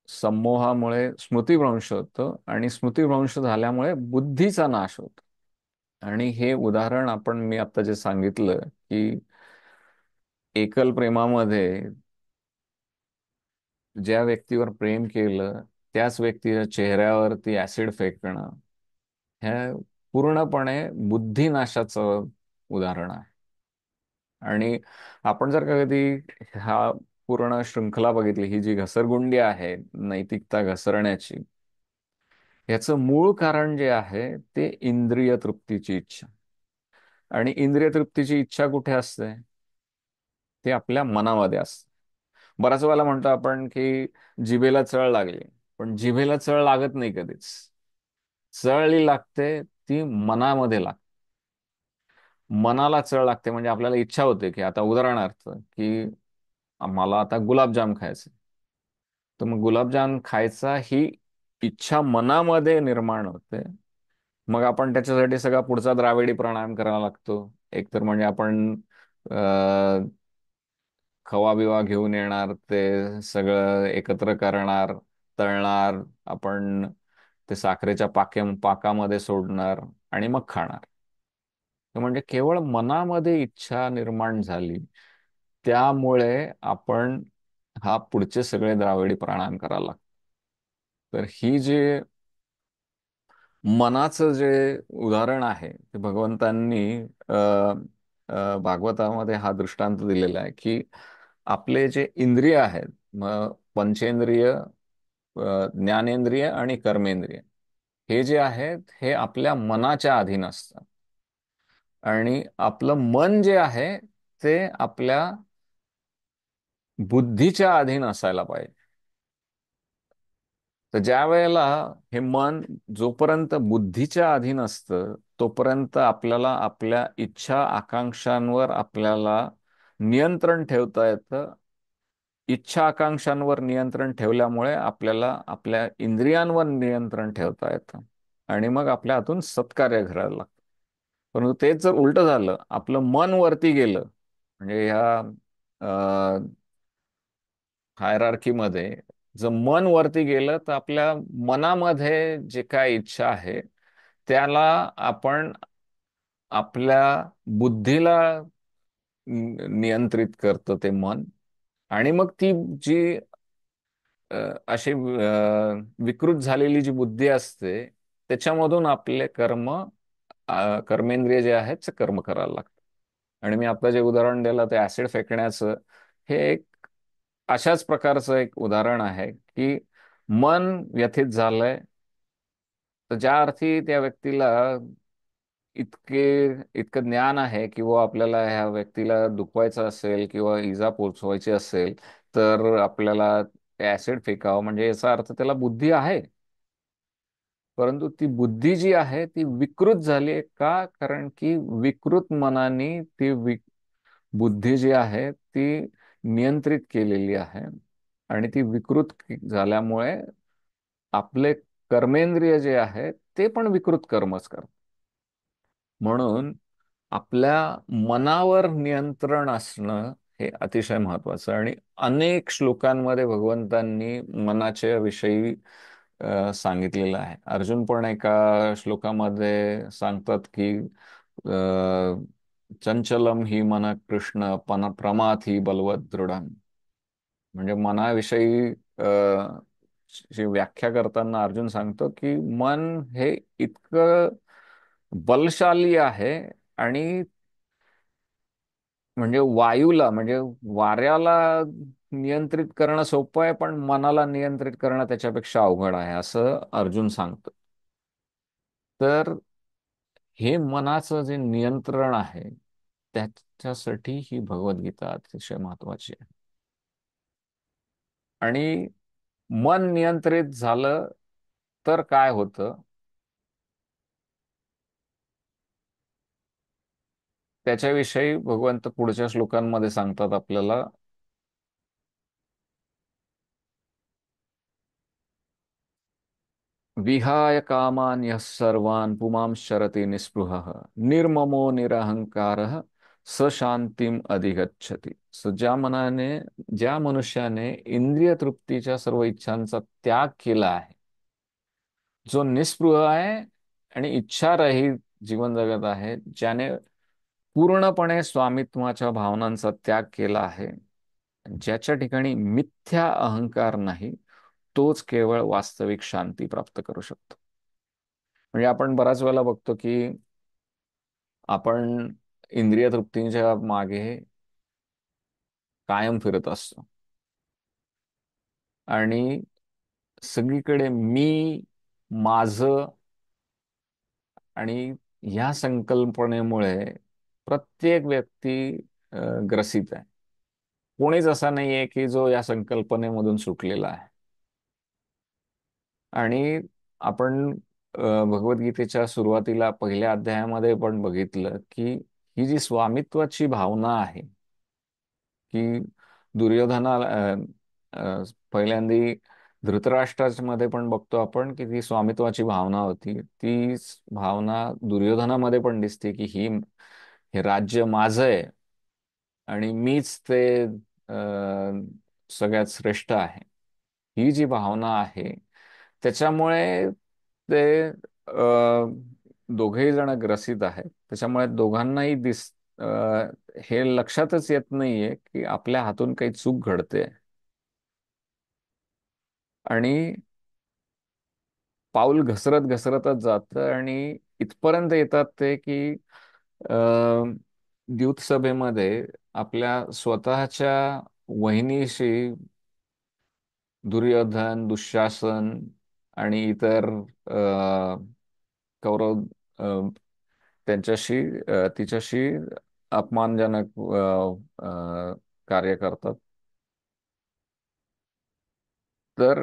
संमोहामुळे स्मृतिभ्रंश होतो, आणि स्मृतिभ्रंश झाल्यामुळे बुद्धीचा नाश होतो. आणि हे उदाहरण आपण मी आता जे सांगितलं की एकल प्रेमामध्ये ज्या व्यक्तीवर प्रेम केलं त्याच व्यक्तीच्या चेहऱ्यावरती ऍसिड फेकणं, हे पूर्णपणे बुद्धिनाशाचं उदाहरण आहे. आणि आपण जर का कधी हा पूर्ण शृंखला बघितली, ही जी घसरगुंडी आहे नैतिकता घसरण्याची, याचं मूळ कारण जे आहे ते इंद्रिय तृप्तीची इच्छा. आणि इंद्रिय तृप्तीची इच्छा कुठे असते? ते आपल्या मनामध्ये असते. बराच वेळेला म्हणतो आपण की जिभेला चळ लागली, पण जिभेला चळ लागत नाही कधीच. चळली लागते ती मनामध्ये लागते. मनाला चळ लागते, म्हणजे आपल्याला इच्छा होते की आता उदाहरणार्थ की मला आता गुलाबजाम खायचे, तर मग गुलाबजाम खायचा ही इच्छा मनामध्ये निर्माण होते. मग आपण त्याच्यासाठी सगळा पुढचा द्राविडी प्राणायाम करावा लागतो. एक तर म्हणजे आपण खवा बिवा घेऊन येणार, ते सगळं एकत्र करणार, तळणार, आपण ते साखरेच्या पाकामध्ये सोडणार आणि मग खाणार. तर म्हणजे केवळ मनामध्ये इच्छा निर्माण झाली, त्यामुळे आपण हा पुढचे सगळे द्राविडी प्राणायाम करायला लागतो. तर ही जे मनाचं जे उदाहरण आहे ते भगवंतांनी अ, भागवतामध्ये हा दृष्टांत दिलेला आहे की आपले जे इंद्रिय आहेत, मग पंचेंद्रिय, ज्ञानेंद्रिय आणि कर्मेंद्रिय, हे जे आहेत हे आपल्या मनाच्या अधीन असतात. आणि आपलं मन जे आहे ते आपल्या बुद्धीच्या अधीन असायला पाहिजे. तर ज्या वेळेला हे मन जोपर्यंत बुद्धीच्या अधीन असतं, तोपर्यंत आपल्याला आपल्या इच्छा आकांक्षांवर आपल्याला नियंत्रण ठेवता येतं. इच्छा आकांक्षांवर नियंत्रण ठेवल्यामुळे आपल्याला आपल्या इंद्रियांवर नियंत्रण ठेवता येतं आणि मग आपल्या हातून सत्कार्य घडायला लागतं. परंतु तेच जर उलट झालं, आपलं मन वरती गेलं, म्हणजे ह्या हायरार्कीमध्ये जर मन वरती गेलं, तर आपल्या मनामध्ये जे काय इच्छा आहे त्याला आपण आपल्या बुद्धीला नियंत्रित करतं ते मन. आणि मग ती जी अशी विकृत झालेली जी बुद्धी असते, त्याच्यामधून आपले कर्मेंद्रिय जे आहेत ते कर्म करायला लागतात. आणि मी आता जे उदाहरण दिलं ते ऍसिड फेकण्याचं, हे एक अशाच प्रकारचं एक उदाहरण आहे की मन व्यथित झालंय, तर ज्या अर्थी त्या व्यक्तीला इतके इतकं ज्ञान आहे की वो आपल्याला ह्या व्यक्तीला दुखवायचं असेल किंवा इजा पोचवायची असेल, तर आपल्याला ऍसिड फेकावं, म्हणजे याचा अर्थ त्याला बुद्धी आहे. परंतु ती बुद्धी जी आहे ती विकृत झाली आहे. का? कारण की विकृत मनाने ती बुद्धी जी आहे ती नियंत्रित केलेली आहे. आणि ती विकृत झाल्यामुळे आपले कर्मेंद्रिय जे आहे ते पण विकृत कर्मच करतात. म्हणून आपल्या मनावर नियंत्रण असणं हे अतिशय महत्वाचं. आणि अनेक श्लोकांमध्ये भगवंतांनी मनाच्या विषयी सांगितलेलं आहे. अर्जुन पण एका श्लोकामध्ये सांगतात की चंचलम ही मन कृष्ण प्रमाथी बलवत दृढ. म्हणजे मनाविषयी ची व्याख्या करताना अर्जुन सांगतो की मन हे इतकं बलशाली आहे. आणि म्हणजे वायूला, म्हणजे वाऱ्याला नियंत्रित करणं सोपं आहे, पण मनाला नियंत्रित करणं त्याच्यापेक्षा अवघड आहे, असं अर्जुन सांगतो. तर हे मनाचं जे नियंत्रण आहे, त्याच्यासाठी ही भगवद्गीता अतिशय महत्वाची आहे. आणि मन नियंत्रित झालं तर काय होतं, त्याच्याविषयी भगवंत पुढच्या श्लोकांमध्ये सांगतात आपल्याला. विहाय कामान् यः सर्वान् पुमांश्चरति निःस्पृहः निर्ममो निरहंकारः स शांतीम अधिगच्छति. सो ज्या मनुष्याने इंद्रिय तृप्तीच्या सर्व इच्छांचा त्याग केला आहे, जो निस्पृह आहे आणि इच्छारहित जीवन जगत आहे, ज्याने पूर्णपणे स्वामित्वाच्या भावनांचा त्याग केला आहे, ज्याच्या ठिकाणी मिथ्या अहंकार नाही, तोच केवळ वास्तविक शांती प्राप्त करू शकतो. म्हणजे आपण बऱ्याच वेळेला बघतो की आपण इंद्रिय तृप्तीच्या मागे कायम फिरत असतो. आणि सगळीकडे मी, माझं आणि ह्या संकल्पनेमुळे प्रत्येक व्यक्ती ग्रसित आहे. कोणीच असा नाही आहे की जो या संकल्पनेमधून सुटलेला आहे. आणि आपण भगवद्गीतेच्या सुरुवातीला पहिल्या अध्यायामध्ये पण बघितलं की ही जी स्वामित्वाची भावना आहे, की दुर्योधनाला पहिल्यांदी धृतराष्ट्राच्या मध्ये पण बघतो आपण की ती स्वामित्वाची भावना होती, ती भावना दुर्योधनामध्ये पण दिसते की हे राज्य माझं आहे आणि मीच ते सगळ्यात श्रेष्ठ आहे. ही जी भावना आहे, त्याच्यामुळे ते दोघेही जण ग्रसित आहेत. त्याच्यामुळे दोघांनाही अ, हे लक्षातच येत नाहीये की आपल्या हातून काही चूक घडते. आणि पाऊल घसरत घसरतच जातं आणि इथपर्यंत येतात ते की अ, द्यूत सभेमध्ये आपल्या स्वतःच्या वहिनीशी दुर्योधन, दुःशासन आणि इतर कौरव त्यांच्याशी तिच्याशी अपमानजनक कार्य करतात. तर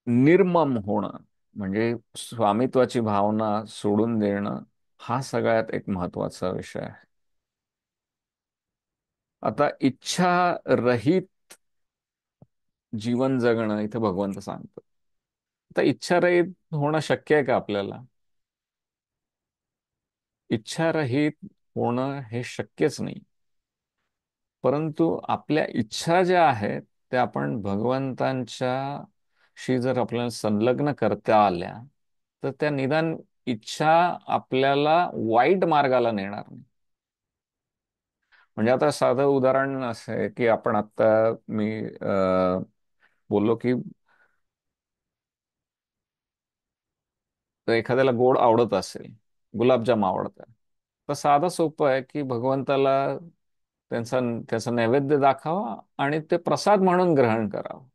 निर्मम होणं म्हणजे स्वामित्वाची भावना सोडून देणं, हा सगळ्यात एक महत्वाचा विषय आहे. आता इच्छा रहित जीवन जगणं इथे भगवंत सांगतात. आता इच्छा रहित होणं शक्य आहे का आपल्याला? इच्छा रहित होणं हे शक्यच नाही. परंतु आपल्या इच्छा ज्या आहेत त्या आपण भगवंतांच्या शी जर आपल्याला संलग्न करता आल्या, तर त्या निदान इच्छा आपल्याला वाईट मार्गाला नेणार नाही. म्हणजे आता साधं उदाहरण असं आहे की आपण आता मी बोललो की एखाद्याला गोड आवडत असेल, गुलाबजाम आवडतात, तर साधं सोपं आहे की भगवंताला त्यांचा त्याचा नैवेद्य दाखवा आणि ते प्रसाद म्हणून ग्रहण करावं.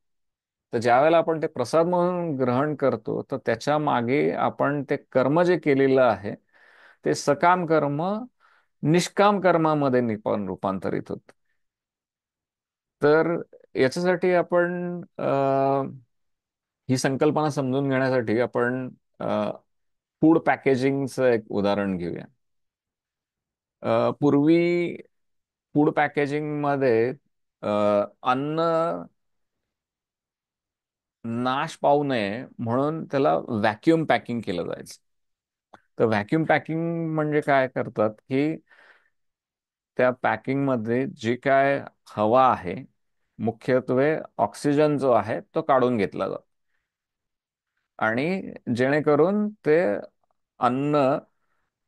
तर ज्या वेळेला आपण ते प्रसाद म्हणून ग्रहण करतो, तर त्याच्या मागे आपण ते कर्म जे केलेलं आहे, ते सकाम कर्म निष्काम कर्मामध्ये रूपांतरित होत. तर याच्यासाठी आपण ही संकल्पना समजून घेण्यासाठी आपण फूड पॅकेजिंगचं एक उदाहरण घेऊया. पूर्वी फूड पॅकेजिंग मध्ये अ, अन्न नाश पावू नये म्हणून त्याला व्हॅक्युम पॅकिंग केलं जायचं. तर व्हॅक्युम पॅकिंग म्हणजे काय करतात की त्या पॅकिंग मध्ये जी काय हवा आहे, मुख्यत्वे ऑक्सिजन जो आहे तो काढून घेतला जातो आणि जेणेकरून ते अन्न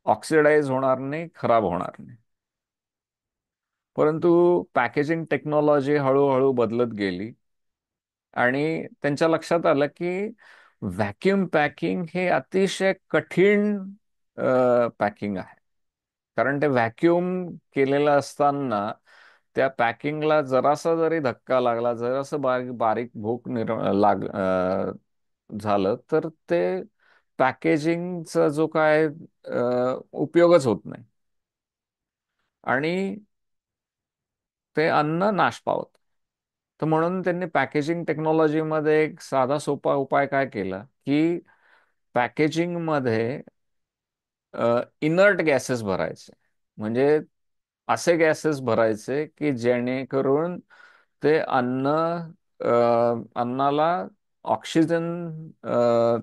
ऑक्सिडाइज होणार नाही, खराब होणार नाही. परंतु पॅकेजिंग टेक्नॉलॉजी हळूहळू बदलत गेली आणि त्यांच्या लक्षात आलं की व्हॅक्युम पॅकिंग हे अतिशय कठीण पॅकिंग आहे. कारण ते व्हॅक्युम केलेलं असताना त्या पॅकिंगला जरासा जरी धक्का लागला, जरासं बारीक बारीक भूक झालं, तर ते पॅकेजिंगचा जो काय उपयोगच होत नाही आणि ते अन्न नाश पावत. तर म्हणून त्यांनी पॅकेजिंग टेक्नॉलॉजीमध्ये एक साधा सोपा उपाय काय केला की पॅकेजिंगमध्ये इनर्ट गॅसेस भरायचे. म्हणजे असे गॅसेस भरायचे की जेणेकरून ते अन्नाला ऑक्सिजन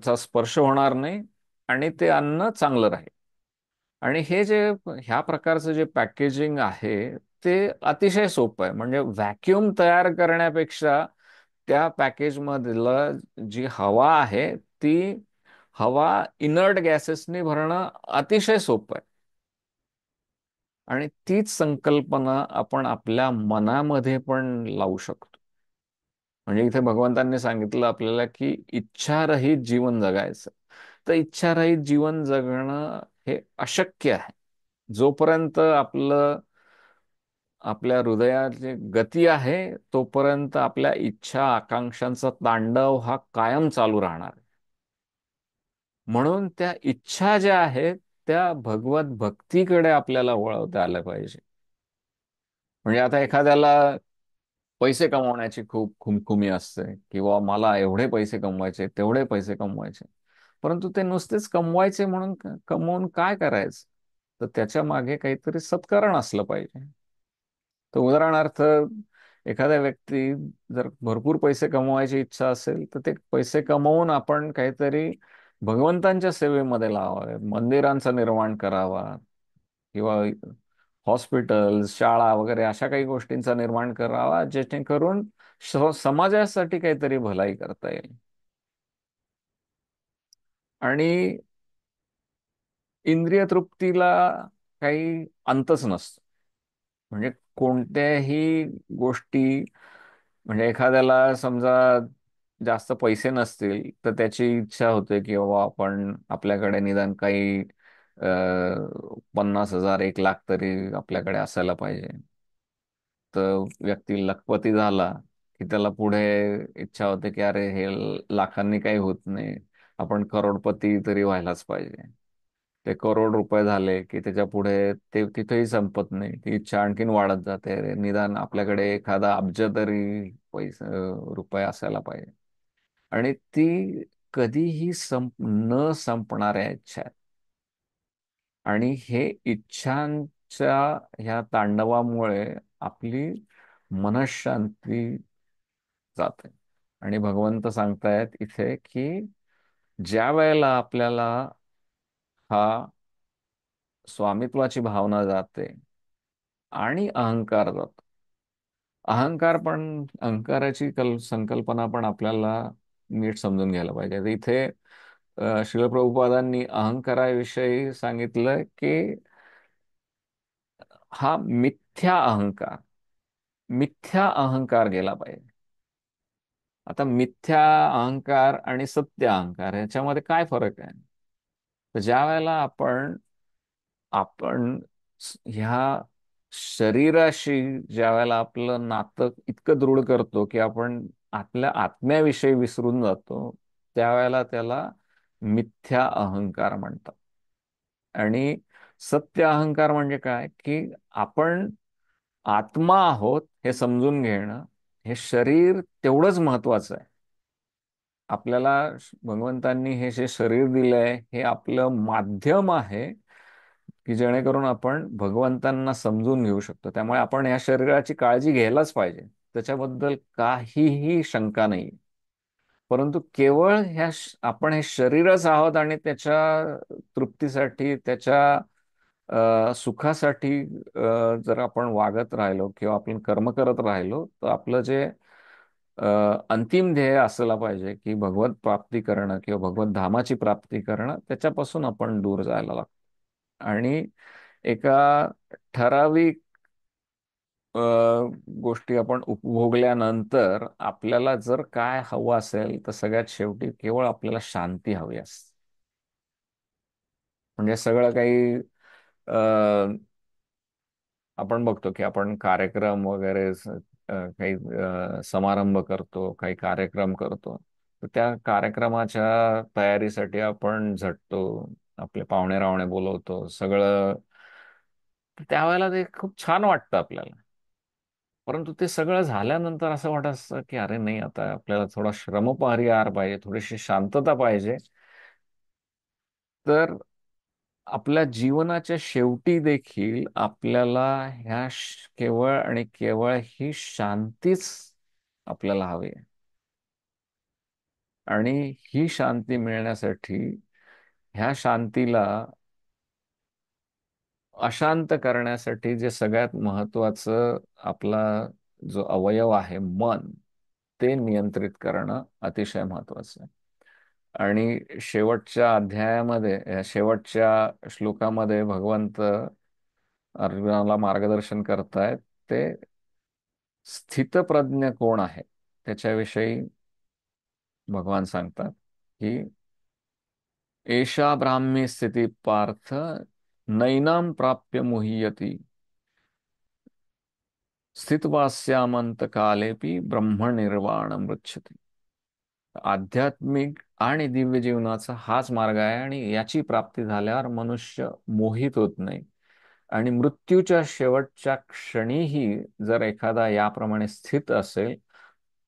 चा स्पर्श होणार नाही आणि ते अन्न चांगलं राहील. आणि हे जे ह्या प्रकारचं जे पॅकेजिंग आहे, ते अतिशय सोपं आहे. म्हणजे व्हॅक्यूम तयार करण्यापेक्षा त्या पॅकेजमधलं जी हवा आहे, ती हवा इनर्ट गॅसेसनी भरणं अतिशय सोपं आहे. आणि तीच संकल्पना आपण आपल्या मनामध्ये पण लावू शकतो. म्हणजे इथे भगवंतांनी सांगितलं आपल्याला की इच्छारहित जीवन जगायचं. तर इच्छारहित जीवन जगणं हे अशक्य आहे. जोपर्यंत आपल्या हृदयाची गती आहे, तोपर्यंत आपल्या इच्छा आकांक्षांचा तांडव हा कायम चालू राहणार आहे. म्हणून त्या इच्छा ज्या आहेत त्या भगवत भक्तीकडे आपल्याला वळवता आल्या पाहिजे. म्हणजे आता एखाद्याला पैसे कमवण्याची खूप खुमखुमी असते किंवा मला एवढे पैसे कमवायचे, तेवढे पैसे कमवायचे. परंतु ते नुसतेच कमवायचे म्हणून कमवून काय करायचं? तर त्याच्या मागे काहीतरी सत्कारण असलं पाहिजे. तर उदाहरणार्थ, एखाद्या व्यक्ती जर भरपूर पैसे कमवायची इच्छा असेल, तर ते पैसे कमवून आपण काहीतरी भगवंतांच्या सेवेमध्ये लावावे, मंदिरांचं निर्माण करावा, किंवा हॉस्पिटल्स, शाळा वगैरे अशा काही गोष्टींचा निर्माण करावा, जेणेकरून समाजासाठी काहीतरी भलाई करता येईल. आणि इंद्रिय तृप्तीला काही अंतच नसतो. म्हणजे कोणत्याही गोष्टी, म्हणजे एखाद्याला समजा जास्त पैसे नसतील, तर त्याची इच्छा होते की बाबा आपण, आपल्याकडे निदान काही 50,000 1 लाख तरी आपल्याकडे असायला पाहिजे. तर व्यक्ती लखपती झाला की त्याला पुढे इच्छा होते की अरे हे लाखांनी काही होत नाही, आपण करोडपती तरी व्हायलाच पाहिजे. ते करोड रुपये झाले की त्याच्या पुढे ते तिथेही संपत नाही, ती इच्छा आणखीन वाढत जाते. अरे निदान आपल्याकडे एखादा अब्ज तरी रुपये असायला पाहिजे. आणि ती कधीही न संपणाऱ्या इच्छा आहेत. आणि हे इच्छांच्या ह्या तांडवामुळे आपली मनःशांती जाते. आणि भगवंत सांगतायत इथे की ज्या वेळेला आपल्याला हा स्वामित्वाची भावना जाते आणि अहंकार जातो. अहंकाराची संकल्पना पण आपल्याला नीट समजून घ्यायला पाहिजे. तर इथे श्रील प्रभुपादांनी अहंकाराविषयी सांगितलं की हा मिथ्या अहंकार गेला पाहिजे. आता मिथ्या अहंकार आणि सत्य अहंकार याच्यामध्ये काय फरक आहे? तर ज्या वेळेला आपण ह्या शरीराशी ज्या वेळेला आपलं नातं इतकं दृढ करतो की आपण आपल्या आत्म्याविषयी विसरून जातो, त्यावेळेला त्याला मिथ्या अहंकार म्हणतात. आणि सत्य अहंकार म्हणजे काय, की आपण आत्मा आहोत हे समजून घेणं. हे शरीर तेवढंच महत्वाचं आहे. आपल्याला भगवंतांनी हे जे शरीर दिलंय हे आपलं माध्यम आहे, की जेणेकरून आपण भगवंतांना समजून घेऊ शकतो. त्यामुळे आपण या शरीराची काळजी घ्यायलाच पाहिजे, त्याच्याबद्दल काहीही शंका नाही. परंतु केवळ आपण हे शरीरच आहोत आणि त्याच्या तृप्तीसाठी, त्याच्या सुखासाठी जर आपण वागत राहिलो किंवा आपण कर्म करत राहिलो, तर आपलं जे अंतिम ध्येय असायला पाहिजे की भगवत प्राप्ती करणं किंवा भगवत धामाची प्राप्ती करणं, त्याच्यापासून आपण दूर जायला लागतो. आणि एका ठराविक अ, गोष्टी आपण उपभोगल्यानंतर आपल्याला जर काय हवं असेल, तर सगळ्यात शेवटी केवळ आपल्याला शांती हवी असते. म्हणजे सगळं काही आपण बघतो की आपण कार्यक्रम वगैरे काही समारंभ करतो, काही कार्यक्रम करतो. तर त्या कार्यक्रमाच्या तयारीसाठी आपण झटतो, आपले पाहुणे रावणे बोलवतो सगळं. त्यावेळेला ते खूप छान वाटतं आपल्याला. परंतु ते सगळं झाल्यानंतर असं वाटत असतं की अरे नाही, आता आपल्याला थोडा श्रमपरिहार पाहिजे, थोडीशी शांतता पाहिजे. तर आपल्या जीवनाच्या शेवटी देखील आपल्याला केवळ आणि केवळ ही शांतीच आपल्याला हवी आहे. आणि ही शांती मिळण्यासाठी ह्या शांतीला अशांत करण्यासाठी जे सगळ्यात महत्वाचं आपला जो अवयव आहे मन, ते नियंत्रित करणं अतिशय महत्वाचं आहे. आणि शेवटच्या अध्यायामध्ये, या शेवटच्या श्लोकामध्ये भगवंत अर्जुनाला मार्गदर्शन करतायत. ते स्थितप्रज्ञ कोण आहे त्याच्याविषयी भगवान सांगतात की एषा ब्राह्मी स्थिती पार्थ नैनाम प्राप्य मुह्यती स्थितवास्यामंत कालेपि ब्रह्मनिर्वाण मृच्छति. आध्यात्मिक आणि दिव्य जीवनाचा हाच मार्ग आहे, आणि याची प्राप्ती झाल्यावर मनुष्य मोहित होत नाही. आणि मृत्यूच्या शेवटच्या क्षणीही जर एखादा याप्रमाणे स्थित असेल,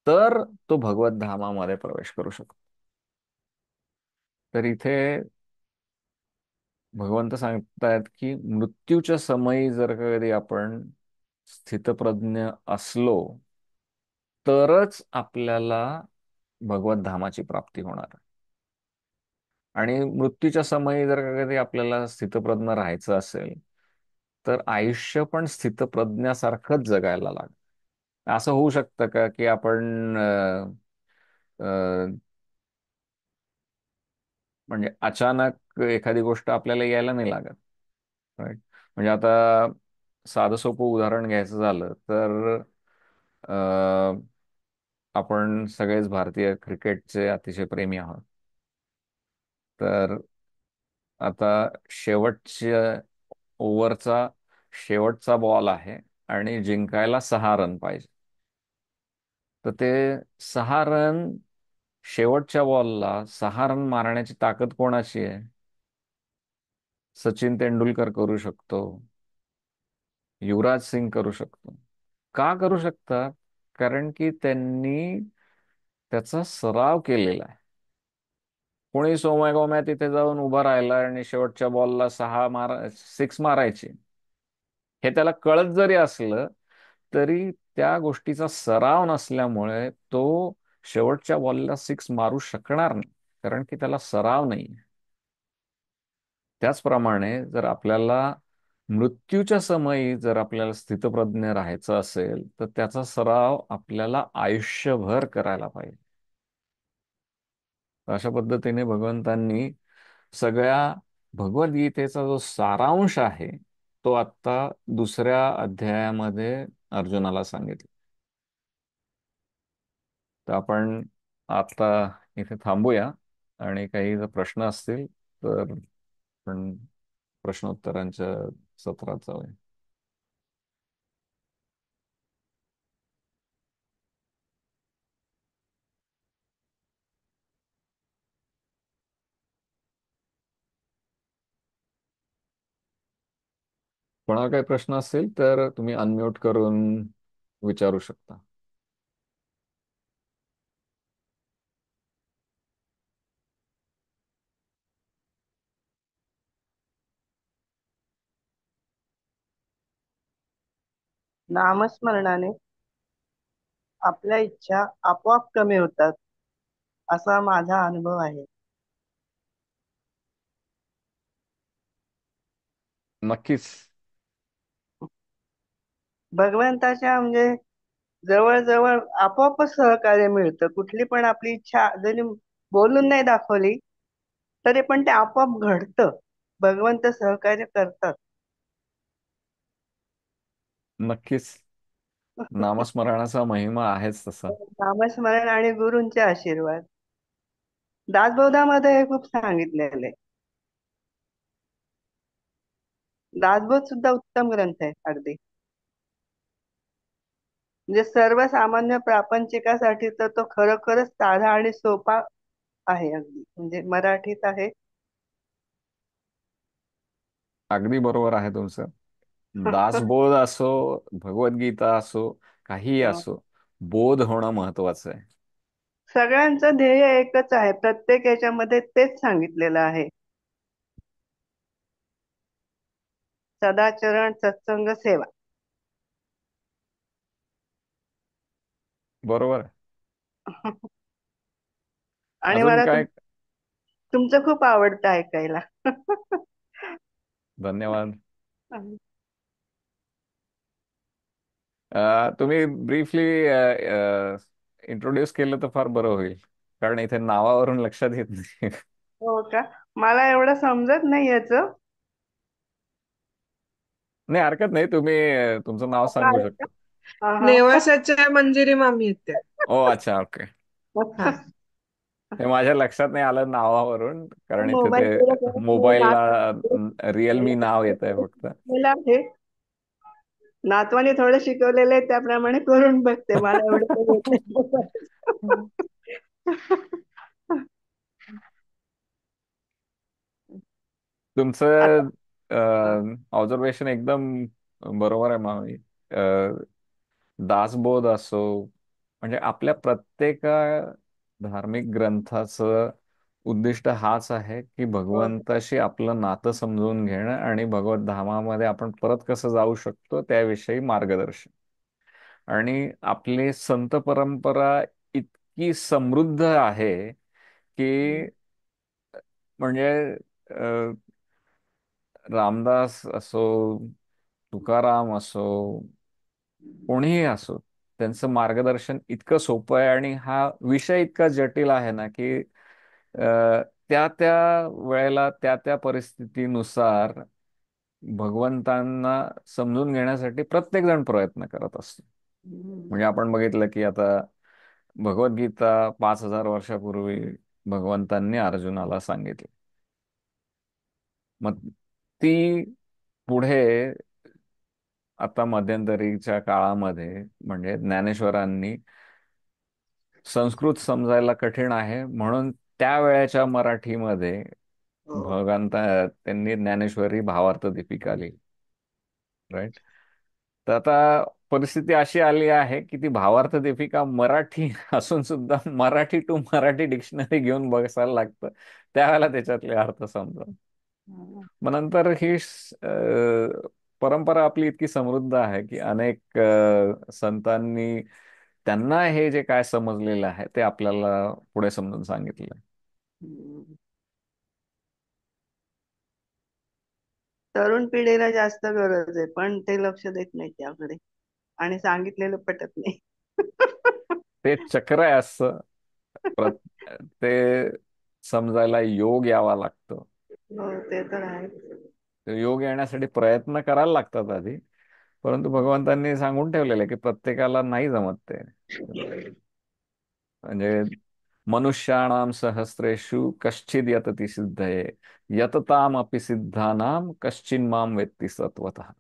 तर तो भगवत धामामध्ये प्रवेश करू शकतो. तर इथे भगवंत सांगतायत की मृत्यूच्या समयी जर का कधी आपण स्थितप्रज्ञ असलो, तरच आपल्याला भगवत धामाची प्राप्ती होणार. आणि मृत्यूच्या समयी जर का कधी आपल्याला स्थितप्रज्ञ राहायचं असेल, तर आयुष्य पण स्थितप्रज्ञासारखंच जगायला लागतं. असं होऊ शकतं का की आपण म्हणजे अचानक एखादी गोष्ट आपल्याला यायला नाही लागत, राईट? म्हणजे आता साधं सोपं उदाहरण घ्यायचं झालं तर अ, आपण सगळेच भारतीय क्रिकेटचे अतिशय प्रेमी आहोत. तर आता शेवटच्या ओव्हरचा शेवटचा बॉल आहे आणि जिंकायला 6 रन पाहिजे. तर ते 6 रन, शेवटच्या बॉलला 6 रन मारण्याची ताकद कोणाची आहे? सचिन तेंडुलकर करू शकतो, युवराज सिंग करू शकतो. का करू शकतात? कारण की त्यांनी त्याचा सराव केलेला आहे. कोणी सोम्या गोम्या तिथे जाऊन उभा राहिला आणि शेवटच्या बॉलला 6 मारायचे, हे त्याला कळत जरी असलं तरी त्या गोष्टीचा सराव नसल्यामुळे तो शेवटच्या बॉलला 6 मारू शकणार नाही, कारण की त्याला सराव नाही. त्याचप्रमाणे जर आपल्याला मृत्यूच्या समयी जर आपल्याला स्थितप्रज्ञ राहायचं असेल, तर त्याचा सराव आपल्याला आयुष्यभर करायला पाहिजे. अशा पद्धतीने भगवंतांनी सगळ्या भगवद्गीतेचा जो सारांश आहे, तो आता दुसऱ्या अध्यायामध्ये अर्जुनाला सांगितलं. तर आपण आता इथे थांबूया आणि काही जर प्रश्न असतील तर आपण प्रश्नोत्तरांच्या सत्रात जाऊया. कोणाला काही प्रश्न असतील तर तुम्ही अनम्यूट करून विचारू शकता. नामस्मरणाने आपल्या इच्छा आपोआप कमी होतात, असा माझा अनुभव आहे. नक्कीच. भगवंताच्या म्हणजे जवळ-जवळ आपोआपच सहकार्य मिळतं. कुठली पण आपली इच्छा जरी बोलून नाही दाखवली, तरी पण ते आपोआप घडतं. भगवंत सहकार्य करतात. नक्कीच. नामस्मरणाचा महिमा आहेच तसा. नामस्मरण आणि गुरूंचे आशीर्वाद. दासबोधामध्ये हे खूप सांगितलेलं आहे. दासबोध सुद्धा उत्तम ग्रंथ आहे अगदी. म्हणजे सर्वसामान्य प्रापंचिकासाठी तर तो खरोखरच साधा आणि सोपा आहे अगदी. म्हणजे मराठीत आहे. अगदी बरोबर आहे तुमचं. दासबोध असो, भगवद्गीता असो, काहीही असो, बोध होणं महत्वाचं आहे. सगळ्यांचं ध्येय एकच आहे. प्रत्येक याच्यामध्ये तेच सांगितलेलं आहे. सदाचरण, सत्संग, सेवा. बरोबर आहे. आणि अजून मला काय? तुमचं खूप आवडतं ऐकायला. धन्यवाद. तुम्ही ब्रीफली इंट्रोड्यूस केलं तर फार बरं होईल, कारण इथे नावावरून लक्षात येत नाही. हो का? मला एवढं समजत नाही याचं. नाही, हरकत नाही. तुम्ही तुमचं नाव आता सांगू आहे का? शकता. हा हा. नेवासाच्या मंजिरी मामी आहेत त्या. ओ अच्छा, ओके. हा. हे माझ्या लक्षात नाही आलं नावावरून, कारण इथे मोबाईल ते वगैरे करत नाही. मोबाईलला रिअलमी नाव येत आहे फक्त. नातवाला आहे. नातवाने थोडं शिकवलेलं आहे त्याप्रमाणे करून बघते. मला एवढं काही येत नाही. आता तुमचं हा. ऑब्झर्वेशन एकदम बरोबर आहे मामी. दासबोध असो, म्हणजे आपल्या प्रत्येक धार्मिक ग्रंथाचं उद्दिष्ट हाच आहे की हो. भगवंताशी आपलं नातं समजून घेणं आणि भगवत धामामध्ये आपण परत कसं जाऊ शकतो त्याविषयी मार्गदर्शन. आणि आपली संत परंपरा इतकी समृद्ध आहे की हम्म. म्हणजे रामदास असो, तुकाराम असो, कोणीही असो, त्यांचं मार्गदर्शन इतकं सोपं आहे आणि हा विषय इतका जटिल आहे ना की त्या त्या वेळेला त्या त्या परिस्थितीनुसार भगवंतांना समजून घेण्यासाठी प्रत्येक जण प्रयत्न करत असतो. हम्म. म्हणजे आपण बघितलं की आता भगवद्गीता 5,000 वर्षापूर्वी भगवंतांनी अर्जुनाला सांगितली. मग ती पुढे आता मध्यंतरीच्या काळामध्ये म्हणजे ज्ञानेश्वरांनी संस्कृत समजायला कठीण आहे म्हणून त्यावेळेच्या मराठीमध्ये हो. भगवंता त्यांनी ज्ञानेश्वरी भावार्थ दीपिका लिहिली. राईट. तर आता परिस्थिती अशी आली आहे की ती भावार्थ दीपिका मराठी असून सुद्धा मराठी टू मराठी डिक्शनरी घेऊन बसायला लागतं त्यावेळेला त्याच्यातले अर्थ समजा. हम्म. मग नंतर ही परंपरा आपली इतकी समृद्ध आहे की अनेक संतांनी त्यांना हे जे काय समजलेलं आहे ते आपल्याला पुढे समजून सांगितलं. हम्म. तरुण पिढीला जास्त गरज आहे पण ते लक्ष देत नाही त्याकडे आणि सांगितलेलं पटत नाही. ते चक्र आहे असं. ते समजायला योग यावा लागतो. हो, ते तर आहे. ते योग येण्यासाठी प्रयत्न करायला लागतात आधी. परंतु भगवंतांनी सांगून ठेवलेलं आहे की प्रत्येकाला नाही जमत ते. म्हणजे मनुष्याणाम सहस्रेषु कश्चिद यतती सिद्धये यतताम अपि सिद्धानाम कश्चिन माम वेत्ती सत्वतः.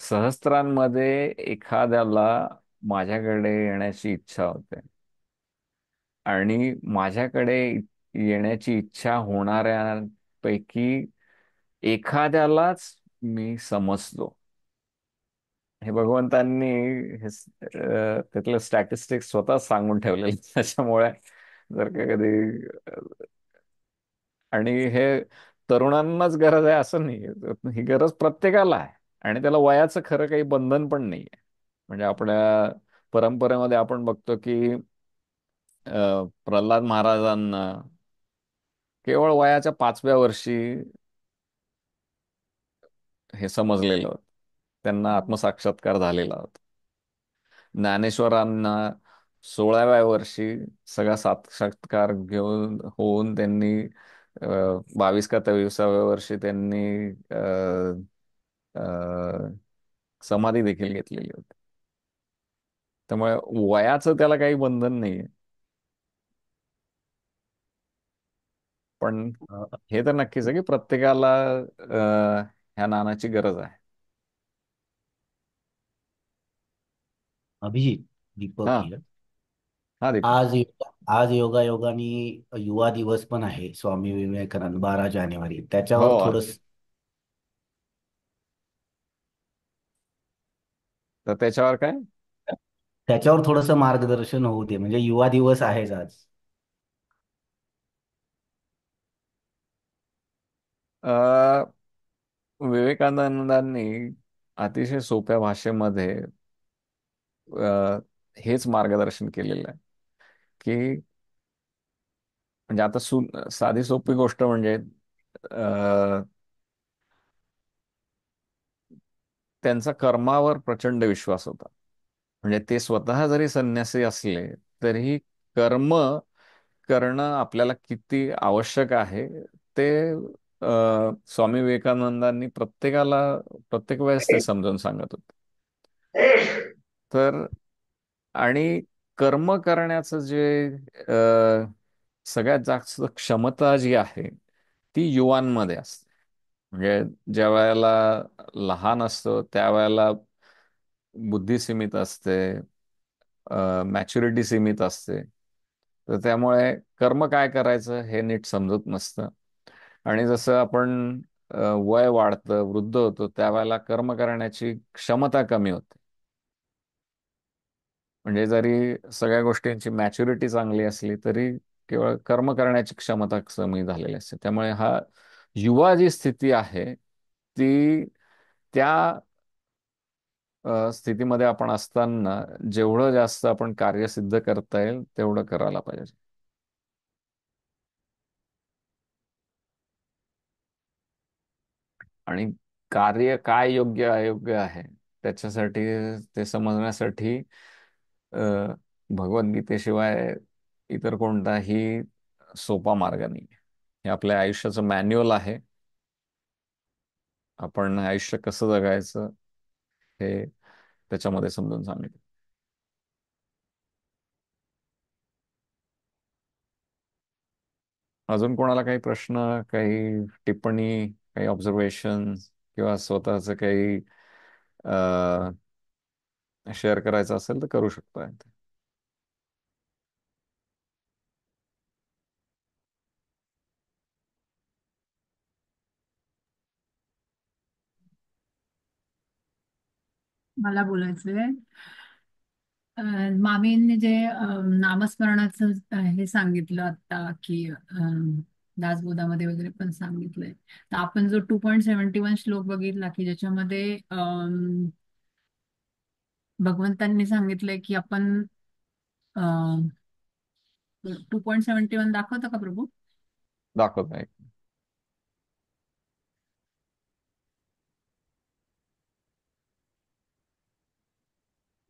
सहस्त्रांमध्ये एखाद्याला माझ्याकडे येण्याची इच्छा होते आणि माझ्याकडे येण्याची इच्छा होणाऱ्यांपैकी एखाद्यालाच मी समजतो. हे भगवंतांनी त्यातलं स्टॅटिस्टिक्स स्वतः सांगून ठेवलेले त्याच्यामुळे जर का कधी आणि हे तरुणांनाच गरज आहे असं नाही. ही गरज प्रत्येकाला आहे आणि त्याला वयाचं खरं काही बंधन पण नाही आहे. म्हणजे आपल्या परंपरेमध्ये आपण बघतो की प्रल्हाद महाराजांना केवळ वयाच्या 5व्या वर्षी हे समजलेलं होतं. त्यांना आत्मसाक्षात्कार झालेला होता. ज्ञानेश्वरांना 16व्या वर्षी सगळा साक्षात्कार घेऊन होऊन त्यांनी 22 का 23व्या वर्षी त्यांनी अ, समाधी देखील घेतलेली होती. त्यामुळे वयाचं त्याला काही बंधन नाहीये. पण अ, हे तर नक्कीच आहे की प्रत्येकाला ह्या नानाची गरज आहे. अभिजित, दीपक हा. here. हा दीपक. आज योगायोगाने युवा दिवस पण आहे, स्वामी विवेकानंद, 12 जानेवारी. हो. त्याच्यावर थोडस तर त्याच्यावर काय. त्याच्यावर थोडस मार्गदर्शन होऊ दे, म्हणजे युवा दिवस आहेच आज. अ, विवेकानंदांनी अतिशय सोप्या भाषेमध्ये हेच मार्गदर्शन केलेलं आहे की म्हणजे आता साधी सोपी गोष्ट म्हणजे अ, त्यांचा कर्मावर प्रचंड विश्वास होता. म्हणजे ते स्वतः जरी संन्यासी असले तरीही कर्म करणं आपल्याला किती आवश्यक आहे ते स्वामी विवेकानंदांनी प्रत्येकाला प्रत्येक वेळेस ते समजावून सांगत होते. तर आणि कर्म करण्याचं जे अ, सगळ्यात जास्त क्षमता जी आहे ती युवांमध्ये असते. म्हणजे ज्या वेळेला लहान असतो त्यावेळेला बुद्धी सीमित असते, मॅच्युरिटी सीमित असते. तर त्यामुळे कर्म काय करायचं हे नीट समजत नसतं. आणि जसं आपण वय वाढतं, वृद्ध होतो, त्यावेळेला कर्म करण्याची क्षमता कमी होते. म्हणजे जरी सगळ्या गोष्टींची मॅच्युरिटी चांगली असली तरी केवळ कर्म करण्याची क्षमता कमी झालेली असते. त्यामुळे हा युवा जी स्थिती आहे ती त्या स्थितीमध्ये आपण असताना जेवढं जास्त आपण कार्य सिद्ध करता येईल तेवढं करायला पाहिजे. आणि कार्य काय योग्य अयोग्य आहे त्याच्यासाठी, ते समजण्यासाठी अ, भगवद्गीतेशिवाय इतर कोणताही सोपा मार्ग नाही. हे आपल्या आयुष्याचं मॅन्युअल आहे. आपण आयुष्य कसं जगायचं हे त्याच्यामध्ये समजून सांगितलं. अजून कोणाला काही प्रश्न, काही टिप्पणी, काही ऑब्झर्वेशन किंवा स्वतःच काही शेअर करायचं असेल तर करू शकता. मला बोलायचंय. मामींनी जे नामस्मरणाचं हे सांगितलं आता की दासबोधामध्ये वगैरे पण सांगितलंय. तर आपण जो 2.71 श्लोक बघितला की ज्याच्यामध्ये भगवंतांनी सांगितलंय की आपण 2.71 दाखवतं का प्रभू? दाखवत आहे.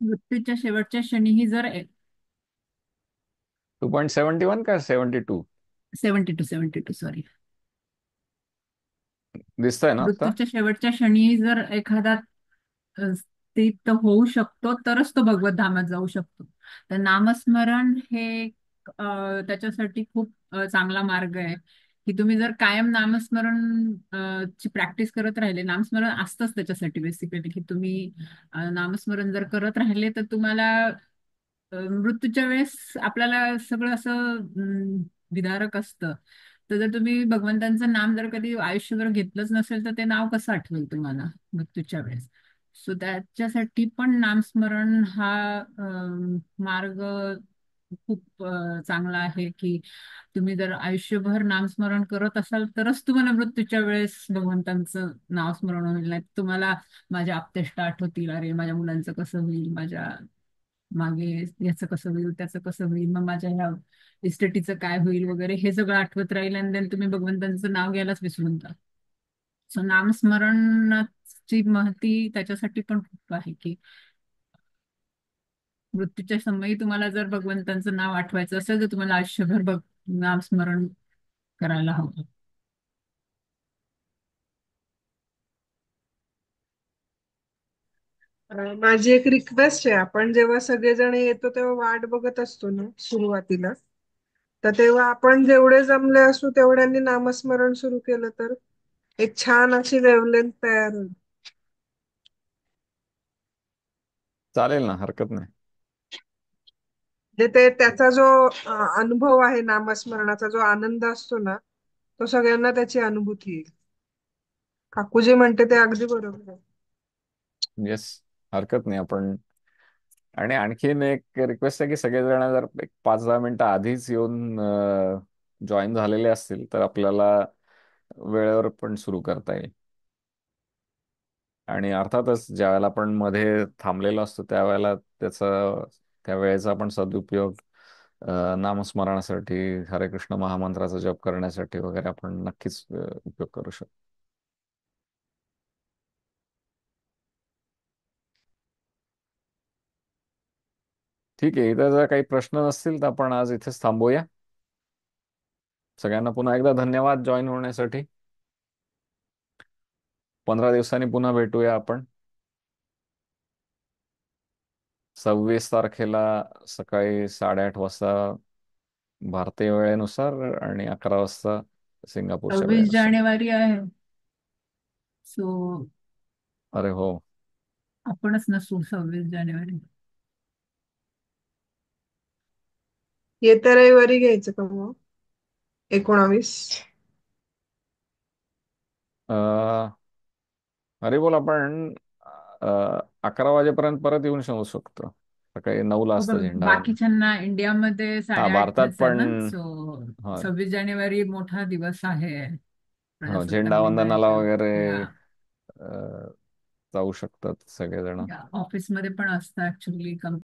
मृत्यूच्या शेवटच्या क्षणीही जर 2.71 का 72? 72 सॉरी. दिसतंय ना आता? मृत्यूच्या शेवटच्या क्षणी जर एखादा स्थित होऊ शकतो तरच तो भगवत धामात जाऊ शकतो. तर नामस्मरण हे त्याच्यासाठी खूप चांगला मार्ग आहे की तुम्ही जर कायम नामस्मरण ची प्रॅक्टिस करत राहिले. नामस्मरण असतंच त्याच्यासाठी बेसिकली की तुम्ही नामस्मरण जर करत राहिले तर तुम्हाला मृत्यूच्या वेळेस आपल्याला सगळं असं विदारक असतं. तर जर तुम्ही भगवंतांचं नाम जर कधी आयुष्यभर घेतलंच नसेल तर ते नाव कसं आठवेल तुम्हाला मृत्यूच्या वेळेस? सो त्याच्यासाठी पण नामस्मरण हा मार्ग खूप चांगला आहे की तुम्ही जर आयुष्यभर नामस्मरण करत असाल तरच तुम्हाला मृत्यूच्या वेळेस भगवंतांचं नावस्मरण होईल. नाही तुम्हाला माझ्या आप्तेष्ट आठवतील, अरे माझ्या मुलांचं कसं होईल, माझ्या मागे याचं कसं होईल, त्याचं कसं होईल, मग माझ्या ह्या इस्टेटीचं काय होईल वगैरे हे सगळं आठवत राहील आणि then तुम्ही भगवंतांचं नाव घ्यायलाच विसरून जा. सो नामस्मरणाची महती त्याच्यासाठी पण खूप आहे की मृत्यूच्या समयी तुम्हाला जर भगवंतांचं नाव आठवायचं असेल तर तुम्हाला आयुष्यभर नामस्मरण करायला हवं. माझी एक रिक्वेस्ट आहे, आपण जेव्हा सगळेजण येतो तेव्हा वाट बघत असतो ना सुरुवातीला, तर तेव्हा आपण जेवढे जमले असू तेवढ्यांनी नामस्मरण सुरू केलं तर एक छान अशी वेवलेंथ तयार होईल. चालेल ना, हरकत नाही. म्हणजे ते त्याचा जो अनुभव आहे, नामस्मरणाचा जो आनंद असतो ना, तो सगळ्यांना त्याची अनुभूती येईल. काकू जे म्हणते ते अगदी बरोबर आहे. येस, हरकत नाही. आपण आणि आणखीन एक रिक्वेस्ट आहे की सगळेजण जर एक 5-10 मिनिटं आधीच येऊन जॉईन झालेले असतील तर आपल्याला वेळेवर पण सुरू करता येईल. आणि अर्थातच ज्या वेळेला आपण मध्ये थांबलेलो असतो त्यावेळेला त्या वेळेचा आपण सदुपयोग नामस्मरणासाठी, हरे कृष्ण महामंत्राचा जप करण्यासाठी वगैरे आपण नक्कीच उपयोग करू शकतो. ठीक आहे. इथं जर काही प्रश्न नसतील तर आपण आज इथेच थांबूया. सगळ्यांना पुन्हा एकदा धन्यवाद जॉईन होण्यासाठी. 15 दिवसांनी पुन्हा भेटूया आपण. 26 तारखेला सकाळी 8:30 वाजता भारतीय वेळेनुसार आणि 11 वाजता सिंगापूरच्या 26 वेळेनुसार. जानेवारी आहे. सो अरे हो, आपणच नसू 26 जानेवारी. येत्या रविवारी घ्यायचं का मग 19? अरे बोल, आपण 11 वाजेपर्यंत परत येऊन शकतो. सकाळी 9ला हो, असतं पण झेंडावंदन. बाकीच्यांना इंडियामध्ये हा, 8:30 भारतात असतात पण. ना, सो हा. 26 जानेवारी मोठा दिवस आहे हो, प्रजासत्ताक झेंडावंदनाला दिनाच्या. वगैरे या अ, जाऊ शकतात सगळेजण. ऑफिसमध्ये पण असतं ऍक्च्युली